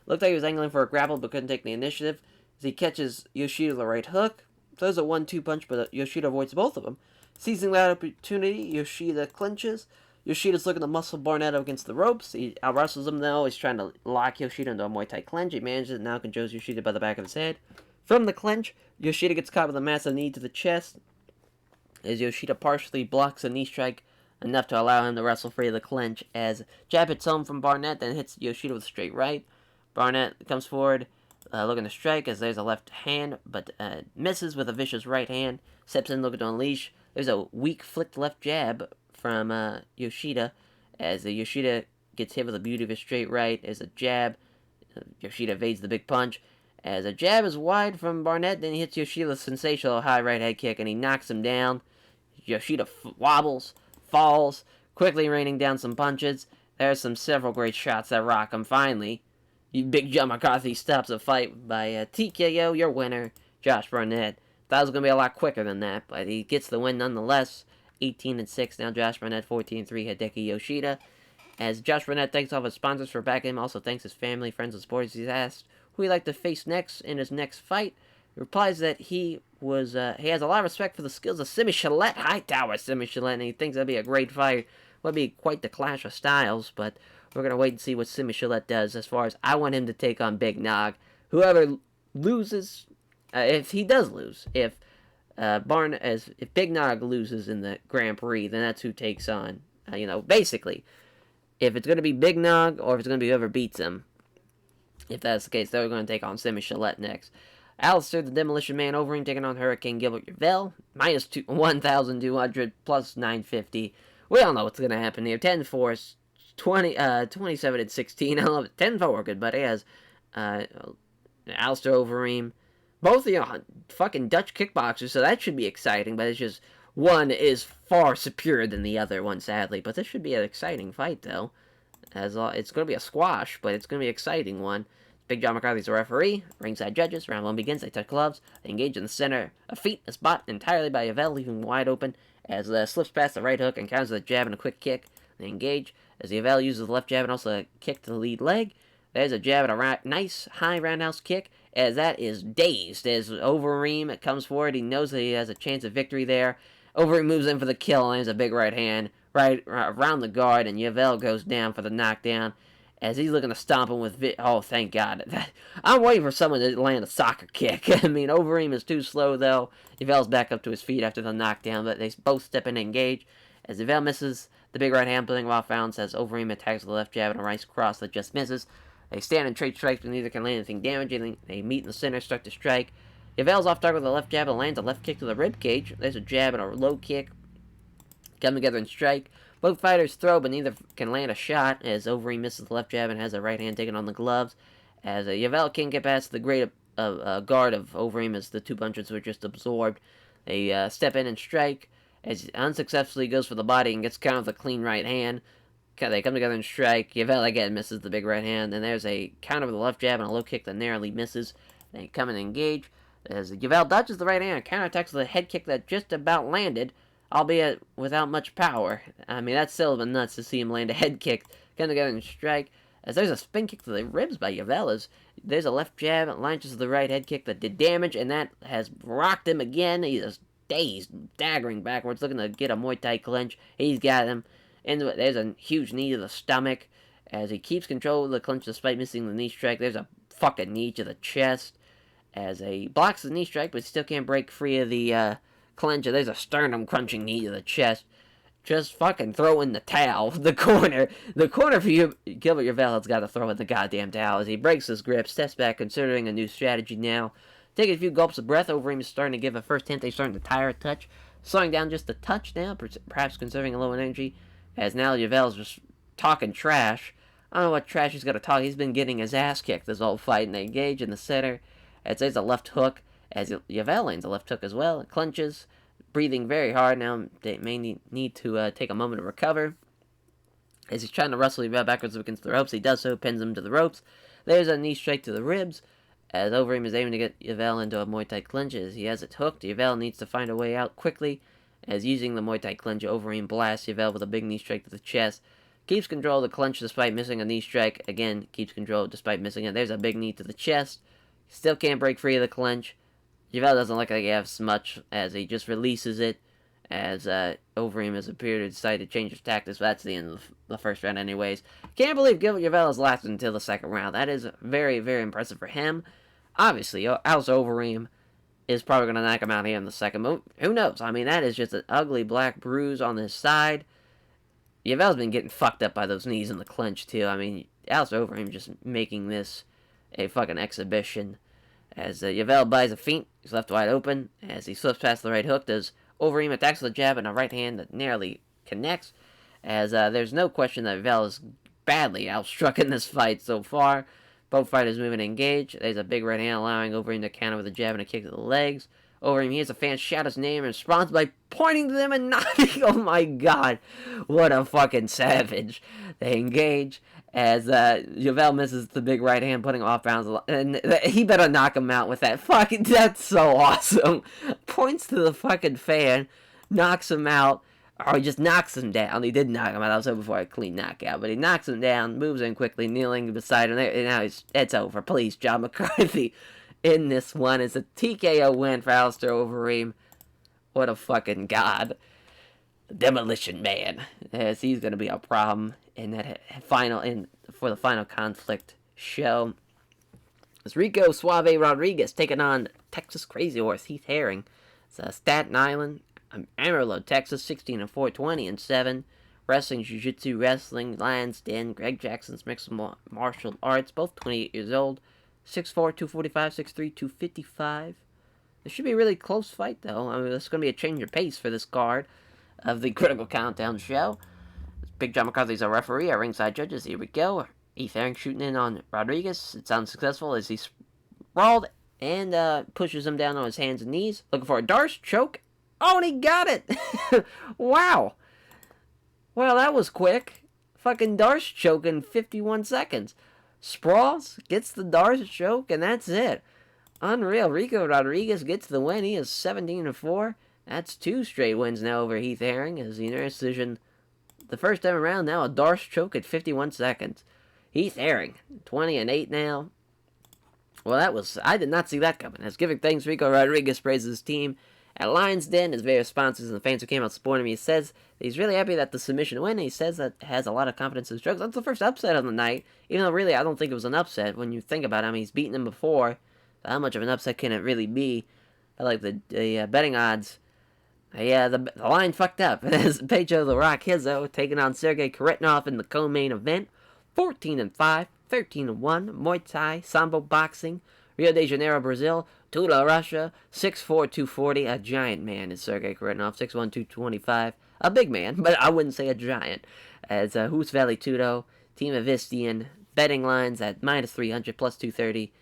Looked like he was angling for a grapple but couldn't take the initiative. As he catches Yoshida with a right hook. Throws a 1-2 punch but Yoshida avoids both of them. Seizing that opportunity, Yoshida clinches. Yoshida's looking to muscle Barnett up against the ropes. He out-wrestles him though. He's trying to lock Yoshida into a Muay Thai clinch. He manages it, now controls Yoshida by the back of his head. From the clinch, Yoshida gets caught with a massive knee to the chest. As Yoshida partially blocks a knee strike enough to allow him to wrestle free of the clinch. As jab hits home from Barnett, then hits Yoshida with a straight right. Barnett comes forward, looking to strike as there's a left hand, but misses with a vicious right hand. Steps in looking to unleash. There's a weak flicked left jab from Yoshida, as Yoshida gets hit with a beauty of a straight right. As a jab, Yoshida evades the big punch. As a jab is wide from Barnett, then he hits Yoshida with a sensational high right head kick, and he knocks him down. Yoshida wobbles, falls, quickly raining down some punches. There's several great shots that rock him finally. Big John McCarthy stops a fight by TKO, your winner, Josh Barnett. Thought it was going to be a lot quicker than that, but he gets the win nonetheless. 18-6 now, Josh Barnett, 14-3, Hideki Yoshida. As Josh Barnett thanks all of his sponsors for backing him, also thanks his family, friends, and supporters. He's asked who he'd like to face next in his next fight. He replies that he has a lot of respect for the skills of Simi Chalette, Hightower Simi Chalette, and he thinks that'd be a great fight. Would be quite the clash of styles, but we're going to wait and see what Simi Chalette does. As far as I want him to take on Big Nog. Whoever loses, if he does lose, if Big Nog loses in the Grand Prix, then that's who takes on, basically, if it's going to be Big Nog or if it's going to be whoever beats him. If that's the case, they're going to take on Simi Chalette next. Alistair, the Demolition Man, Overeem, taking on Hurricane Gilbert Yvel. Minus 1,200, plus 950. We all know what's going to happen here. 10-4. 27-16. I love it. 10-4, good buddy. As Alistair Overeem. Both, fucking Dutch kickboxers, so that should be exciting, but it's just one is far superior than the other one, sadly. But this should be an exciting fight, though. It's going to be a squash, but it's going to be an exciting one. Big John McCarthy's the referee. Ringside judges. Round 1 begins. They touch gloves. They engage in the center. A feet is bought entirely by Yvel, leaving wide open as slips past the right hook and counters with a jab and a quick kick. They engage as Yvel uses the left jab and also a kick to the lead leg. There's a jab and a nice high roundhouse kick as that is dazed as Overeem comes forward. He knows that he has a chance of victory there. Overeem moves in for the kill and lands a big right hand right around the guard, and Yvel goes down for the knockdown as he's looking to stomp him with oh, thank God. I'm waiting for someone to land a soccer kick. I mean, Overeem is too slow, though. Yvel's back up to his feet after the knockdown, but they both step in and engage. As Yvel misses the big right hand, putting him off balance as Overeem attacks with the left jab and a right cross that just misses. They stand and trade strikes, but neither can land anything damaging. They meet in the center, strike to strike. Yvel's off target with a left jab and lands a left kick to the rib cage. There's a jab and a low kick. Come together and strike. Both fighters throw, but neither can land a shot as Overeem misses the left jab and has a right hand taken on the gloves. As Yvel can't get past the great guard of Overeem as the two punches were just absorbed. They step in and strike as he unsuccessfully goes for the body and gets countered with a clean right hand. They come together and strike. Yvel again misses the big right hand. And there's a counter with a left jab and a low kick that narrowly misses. They come and engage as Yvel dodges the right hand and counterattacks with a head kick that just about landed, albeit without much power. I mean, that's still been nuts to see him land a head kick, come together and strike. As there's a spin kick to the ribs by Yvel, as there's a left jab and launches the right head kick that did damage, and that has rocked him again. He's dazed, staggering backwards, looking to get a Muay Thai clinch. He's got him. And there's a huge knee to the stomach as he keeps control of the clinch despite missing the knee strike. There's a fucking knee to the chest as he blocks the knee strike, but still can't break free of the clinch. There's a sternum crunching knee to the chest. Just fucking throw in the towel. The corner for you, Gilbert Yvel has got to throw in the goddamn towel as he breaks his grip, steps back, considering a new strategy now. Taking a few gulps of breath, Overeem is starting to give a first hint. They're starting to tire a touch. Slowing down just a touch now, perhaps conserving a low energy. As now Yvel's just talking trash. I don't know what trash he's going to talk. He's been getting his ass kicked this whole fight. And they engage in the center. As there's a left hook. As Yvel lands a left hook as well. It clinches. Breathing very hard. Now they may need to take a moment to recover. As he's trying to wrestle Yvel backwards against the ropes. He does so. Pins him to the ropes. There's a knee straight to the ribs. As Overeem is aiming to get Yvel into a Muay Thai clinch. As he has it hooked. Yvel needs to find a way out quickly. As using the Muay Thai clinch, Overeem blasts Yvel with a big knee strike to the chest. Keeps control of the clinch despite missing a knee strike. Again, keeps control despite missing it. There's a big knee to the chest. Still can't break free of the clinch. Yvel doesn't look like he has much as he just releases it. As Overeem has appeared to decide to change his tactics. That's the end of the first round anyways. Can't believe Gilbert Yvel has lasted until the second round. That is very, very impressive for him. Obviously, Alistair Overeem is probably going to knock him out here in the second move. Who knows? I mean, that is just an ugly black bruise on his side. Yvel's been getting fucked up by those knees in the clinch, too. I mean, Alistair Overeem just making this a fucking exhibition. As Yvel buys a feint, he's left wide open. As he slips past the right hook, does Overeem attacks with a jab and a right hand that narrowly connects. As there's no question that Yvel is badly outstruck in this fight so far. Both fighters move and engage. There's a big right hand allowing Overeem to counter with a jab and a kick to the legs. Overeem hears a fan shout his name and responds by pointing to them and nodding. Oh my god. What a fucking savage. They engage as Yvel misses the big right hand, putting him off balance. And he better knock him out with that. Fucking, that's so awesome. Points to the fucking fan, knocks him out. Or he just knocks him down. He did knock him out. I was hoping for a clean knockout. But he knocks him down, moves in quickly, kneeling beside him. And now it's over. Please, John McCarthy in this one. It's a TKO win for Alistair Overeem. What a fucking god. Demolition Man. As he's going to be a problem in that for the final conflict show. It's Rico Suave Rodriguez taking on Texas Crazy Horse Heath Herring. It's Staten Island. Amarillo, Texas, 16-4, 20-7. Wrestling, Jiu-Jitsu, Wrestling, Lions Den, Greg Jackson's Mixed Martial Arts, both 28 years old. 6'4", 245, 6'3", 255. This should be a really close fight, though. I mean, it's going to be a change of pace for this card of the Critical Countdown show. Big John McCarthy's a referee. Our ringside judges. Here we go. Heath Herring shooting in on Rodriguez. It's unsuccessful as he sprawled and pushes him down on his hands and knees. Looking for a Darce choke. Oh, and he got it. Wow. Well, that was quick. Fucking Darce choke in 51 seconds. Sprawls, gets the Darce choke, and that's it. Unreal. Rico Rodriguez gets the win. He is 17-4. That's 2 straight wins now over Heath Herring as the decision the first time around. Now a Darce choke at 51 seconds. Heath Herring, 20-8 now. Well, I did not see that coming. As giving thanks, Rico Rodriguez praises his team at Lions Den, his various sponsors, and the fans who came out supporting him. He says that he's really happy that the submission win. He says that has a lot of confidence in his strokes. That's the first upset of the night, even though really I don't think it was an upset. When you think about it, I mean, he's beaten him before. So how much of an upset can it really be? I like the betting odds. The line fucked up. As Pedro the Rock Hizzo taking on Sergey Karetnov in the co-main event. 14-5, 13-1, Muay Thai, Sambo Boxing, Rio de Janeiro, Brazil, Tula, Russia, 6'4", 240, a giant man is Sergey Karetnov, 6'1", 225, a big man, but I wouldn't say a giant, as Hoos Valley Tudo, Team Avistian, betting lines at -300, plus 230,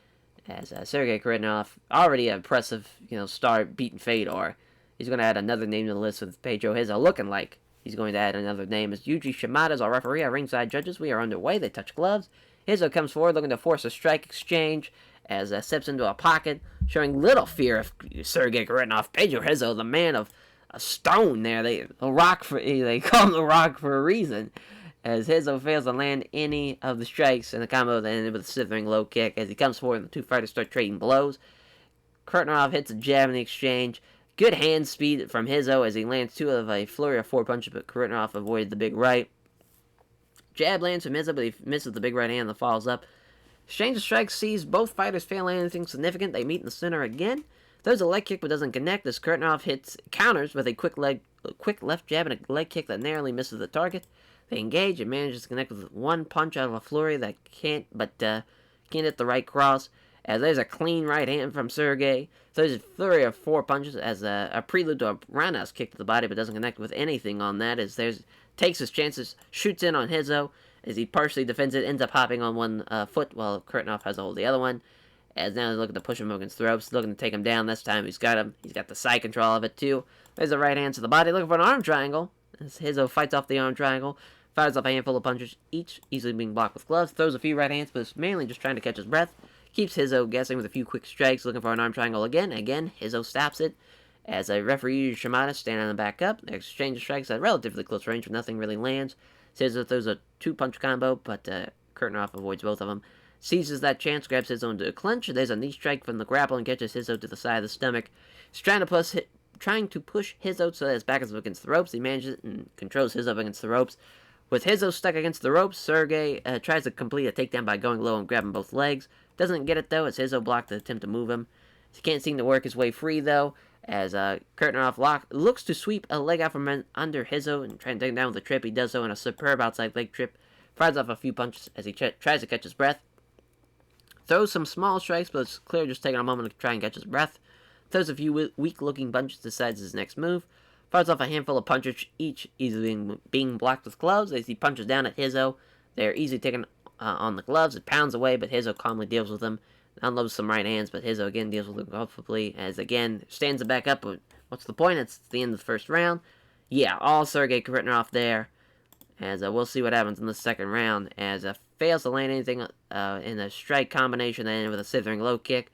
as Sergey Karetnov, already an impressive, star beating Fedor. He's going to add another name to the list with Pedro Hizzo looking like he's going to add another name. As Yuji Shimada's our referee, our ringside judges. We are underway. They touch gloves. Hizzo comes forward looking to force a strike exchange as steps into a pocket, showing little fear of Sergey Karetnov. Pedro Hizzo, the man of a stone there. They call him the Rock for a reason. As Hizzo fails to land any of the strikes in the combo that ended with a slithering low kick. As he comes forward and the two fighters start trading blows. Karetnov hits a jab in the exchange. Good hand speed from Hizzo as he lands 2 of a flurry of 4 punches, but Karetnov avoided the big right. Jab lands from Hizzo, but he misses the big right hand that falls up. Exchange of strikes sees both fighters fail anything significant. They meet in the center again. Throws a leg kick but doesn't connect as Karetnov counters with a quick left jab and a leg kick that narrowly misses the target. They engage and manages to connect with 1 punch out of a flurry that can't hit the right cross. As there's a clean right hand from Sergey. So there's a flurry of 4 punches as a prelude to a roundhouse kick to the body, but doesn't connect with anything on that. As takes his chances, shoots in on Hizzo. As he partially defends it, ends up hopping on one foot while Karetnov has to hold the other one. As now he's looking to push him against the ropes, looking to take him down. This time he's got him. He's got the side control of it too. There's a right hand to the body, looking for an arm triangle. As Hizzo fights off the arm triangle, fires off a handful of punches, each easily being blocked with gloves. Throws a few right hands, but is mainly just trying to catch his breath. Keeps Hizzo guessing with a few quick strikes, looking for an arm triangle again. Again, Hizzo stops it. As a referee, Shimada, stand on the back up. They exchange strikes at relatively close range, but nothing really lands. Hizzo throws a 2-punch combo, but Karetnov avoids both of them. Seizes that chance, grabs Hizzo into a clinch. There's a knee strike from the grapple and catches Hizzo to the side of the stomach. He's trying to push Hizzo so that his back is up against the ropes. He manages it and controls Hizzo against the ropes. With Hizzo stuck against the ropes, Sergey tries to complete a takedown by going low and grabbing both legs. Doesn't get it, though, as Hizzo blocked the attempt to move him. He can't seem to work his way free, though, as Karetnov looks to sweep a leg out from under Hizzo and try to take him down with a trip. He does so in a superb outside leg trip. Fires off a few punches as he tries to catch his breath. Throws some small strikes, but it's clear just taking a moment to try and catch his breath. Throws a few weak-looking punches, decides his next move. Fires off a handful of punches, each easily being blocked with gloves. As he punches down at Hizzo, they're easily taken on the gloves. It pounds away, but Hizzo calmly deals with them. Unloads some right hands, but Hizzo again deals with them comfortably. As again, stands it back up. But what's the point? It's the end of the first round. Yeah, all Sergey Karetnov there. As we'll see what happens in the second round. As fails to land anything in a strike combination that ended with a slithering low kick.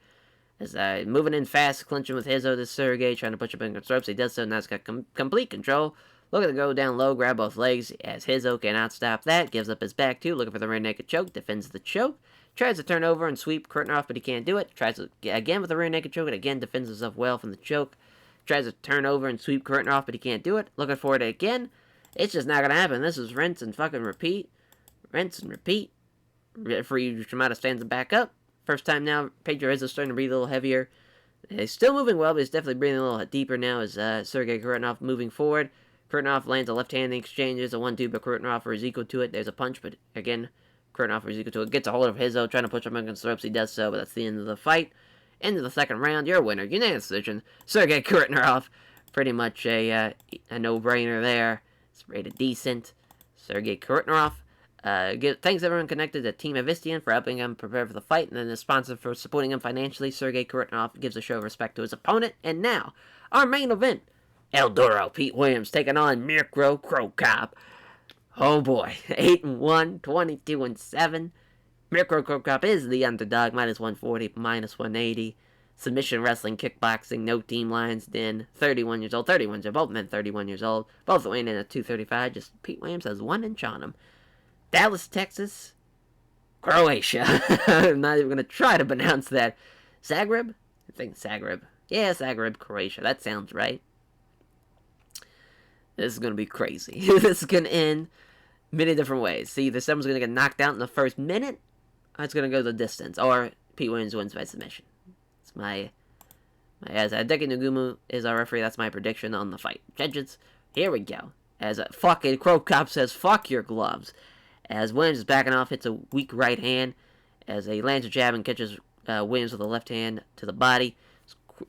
As moving in fast, clinching with Hizzo to Sergey, trying to push him against ropes. He does so, and now he's got complete control. Looking to go down low, grab both legs, as Hizzo cannot stop that. Gives up his back, too, looking for the rear naked choke. Defends the choke. Tries to turn over and sweep Karetnov, but he can't do it. Tries to, again with the rear naked choke, and again defends himself well from the choke. Tries to turn over and sweep Karetnov, but he can't do it. Looking for it again. It's just not going to happen. This is rinse and fucking repeat. Rinse and repeat. Referee Shimada stands him back up. First time now, Pedro Hizzo starting to breathe a little heavier. He's still moving well, but he's definitely breathing a little deeper now as Sergey Karetnov moving forward. Karetnov lands a left hand in exchange. There's a 1-2, but Karetnov is equal to it. There's a punch, but again, Karetnov is equal to it. Gets a hold of Hizzo, trying to push him against the ropes. He does so, but that's the end of the fight. End of the second round. Your winner, unanimous decision, Sergey Karetnov. Pretty much a no-brainer there. It's rated decent. Sergey Kurtnerov thanks everyone connected to Team Avistian for helping him prepare for the fight, and then the sponsor for supporting him financially. Sergey Kurtnerov gives a show of respect to his opponent. And now, our main event. Eldoro, Pete Williams taking on Mirko Cro Cop. Oh boy, 8-1, 22-7. Mirko Cro Cop is the underdog, minus 140, minus 180. Submission wrestling, kickboxing, no team lines, then 31 years old. 31 years old, both men 31 years old. Both weighing in at 235, just Pete Williams has 1 inch on him. Dallas, Texas, Croatia. I'm not even going to try to pronounce that. Zagreb? I think Zagreb. Yeah, Zagreb, Croatia. That sounds right. This is going to be crazy. This is going to end many different ways. See, either someone's going to get knocked out in the first minute, or it's going to go the distance, or Pete Williams wins by submission. It's as Hideki Nagumo is our referee, that's my prediction on the fight. Judges, here we go. As fucking Cro Cop says, fuck your gloves. As Williams is backing off, hits a weak right hand. As he lands a jab and catches Williams with a left hand to the body.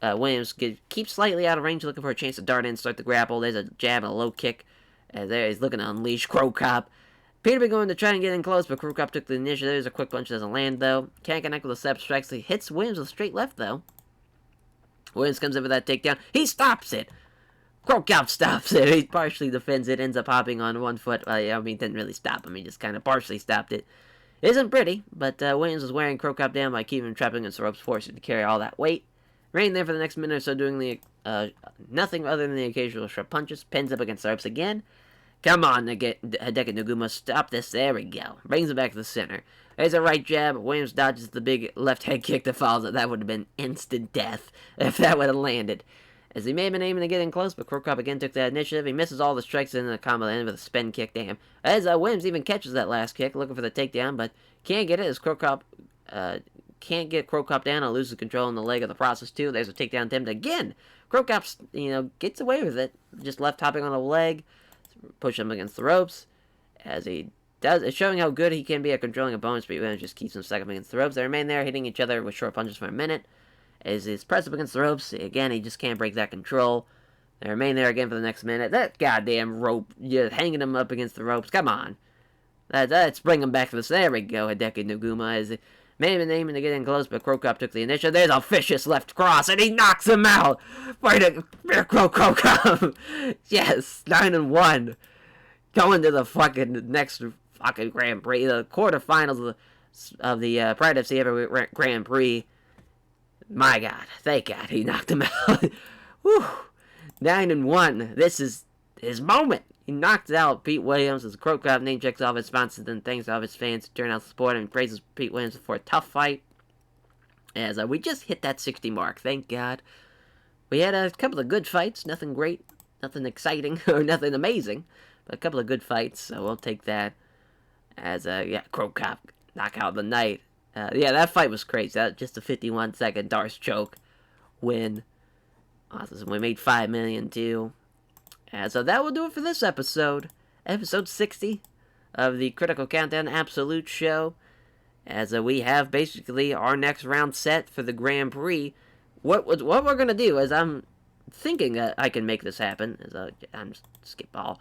Williams keeps slightly out of range, looking for a chance to dart in, start the grapple. There's a jab and a low kick. There he's looking to unleash Cro Cop. Peterby going to try and get in close, but Cro Cop took the initiative. There's a quick punch, doesn't land though. Can't connect with a step strikes. He hits Williams with a straight left though. Williams comes in for that takedown. He stops it. Cro Cop stops it. He partially defends it, ends up hopping on one foot. Didn't really stop him. He just kind of partially stopped it. It isn't pretty, but Williams was wearing Cro Cop down by keeping him trapped against the ropes, forcing him to carry all that weight. Remained there for the next minute or so, doing nothing other than the occasional sharp punches. Pins up against the ropes again. Come on, Hideki Nagumo, stop this. There we go. Brings it back to the center. There's a right jab. Williams dodges the big left head kick that follows it. That would have been instant death if that would have landed. As he may have been aiming to get in close, but Cro Cop again took that initiative. He misses all the strikes in the combo end with a spin kick. Damn. As Williams even catches that last kick, looking for the takedown, but can't get it as Cro Cop can't get Cro Cop down and loses control in the leg of the process too. There's a takedown attempt again. Cro Cop, gets away with it. Just left hopping on the leg, push him against the ropes. As he does, it's showing how good he can be at controlling opponents, but Williams just keeps him stuck up against the ropes. They remain there, hitting each other with short punches for a minute. As he's pressed up against the ropes, again, he just can't break that control. They remain there again for the next minute. That goddamn rope, hanging him up against the ropes. Come on. Let's bring him back to this. There we go, Hideki Nagumo. As he may have been aiming to get in close, but Cro Cop took the initiative. There's a vicious left cross, and he knocks him out. Cro Cop. Yes, 9-1. Going to the fucking next fucking Grand Prix, the quarterfinals of the Pride FC Heavyweight Grand Prix. My God, thank God he knocked him out. Whew. 9-1. This is his moment. He knocked out Pete Williams as Cro Cop name checks all his sponsors and thanks all his fans to turn out to support him and praises Pete Williams for a tough fight. As we just hit that 60 mark, thank God. We had a couple of good fights, nothing great, nothing exciting, or nothing amazing, but a couple of good fights, so we'll take that as Cro Cop knockout of the night. That fight was crazy. That just a 51-second Darce choke win. Awesome. We made $5 million too. So that will do it for this episode. Episode 60 of the Critical Countdown Absolute Show. As we have basically our next round set for the Grand Prix. What we're going to do, as I'm thinking that I can make this happen, I'm skip ball,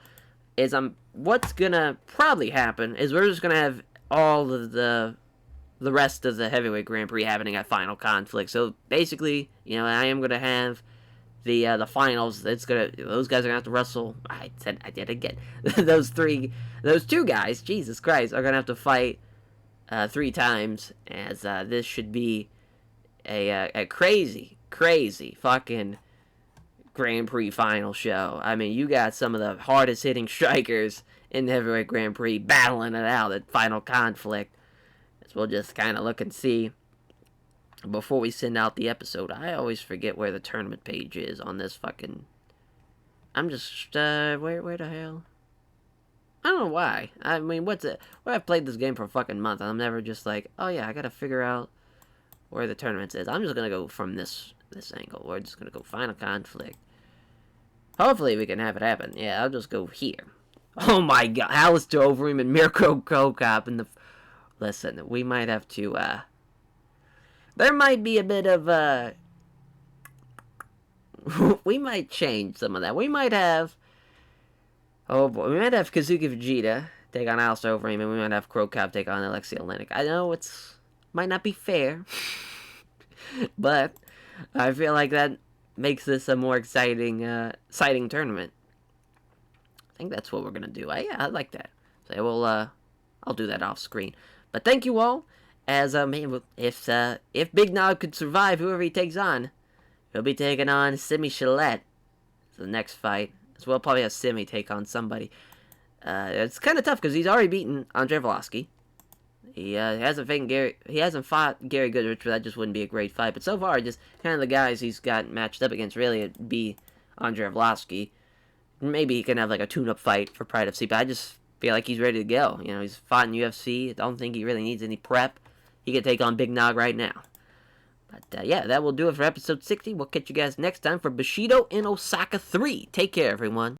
what's going to probably happen is we're just going to have all of the rest of the Heavyweight Grand Prix happening at Final Conflict. So basically, I am going to have the finals. Those guys are going to have to wrestle. I did it again. those two guys, Jesus Christ, are going to have to fight 3 times. As this should be a crazy fucking Grand Prix final show. I mean, you got some of the hardest hitting strikers in the Heavyweight Grand Prix battling it out at Final Conflict. We'll just kind of look and see. Before we send out the episode, I always forget where the tournament page is on this fucking... I'm just, where the hell? I don't know why. I mean, I've played this game for a fucking month, and I'm never just like, oh yeah, I gotta figure out where the tournament is. I'm just gonna go from this angle. We're just gonna go Final Conflict. Hopefully we can have it happen. Yeah, I'll just go here. Oh my God, Alistair Overeem and Mirko Cro Cop in the... Listen, we might have to, there might be a bit of, we might change some of that. We might have, oh boy, we might have Kazuki Fujita take on Alistair Overeem, and we might have Crow Cop take on Alexei Olenek. I know it's might not be fair, but I feel like that makes this a more exciting tournament. I think that's what we're gonna do. Yeah, I like that. So I'll do that off screen. But thank you all. As man, if Big Nog could survive whoever he takes on, he'll be taking on Simi Shalette. The next fight. As well, probably have Simi take on somebody. It's kind of tough because he's already beaten Andrei Arlovski. He hasn't fought Gary Goodrich, but that just wouldn't be a great fight. But so far, just kind of the guys he's got matched up against really would be Andrei Arlovski. Maybe he can have like a tune-up fight for Pride FC, but I just feel like he's ready to go. You know, he's fought in UFC. I don't think he really needs any prep. He can take on Big Nog right now. But yeah, that will do it for episode 60. We'll catch you guys next time for Bushido in Osaka 3. Take care, everyone.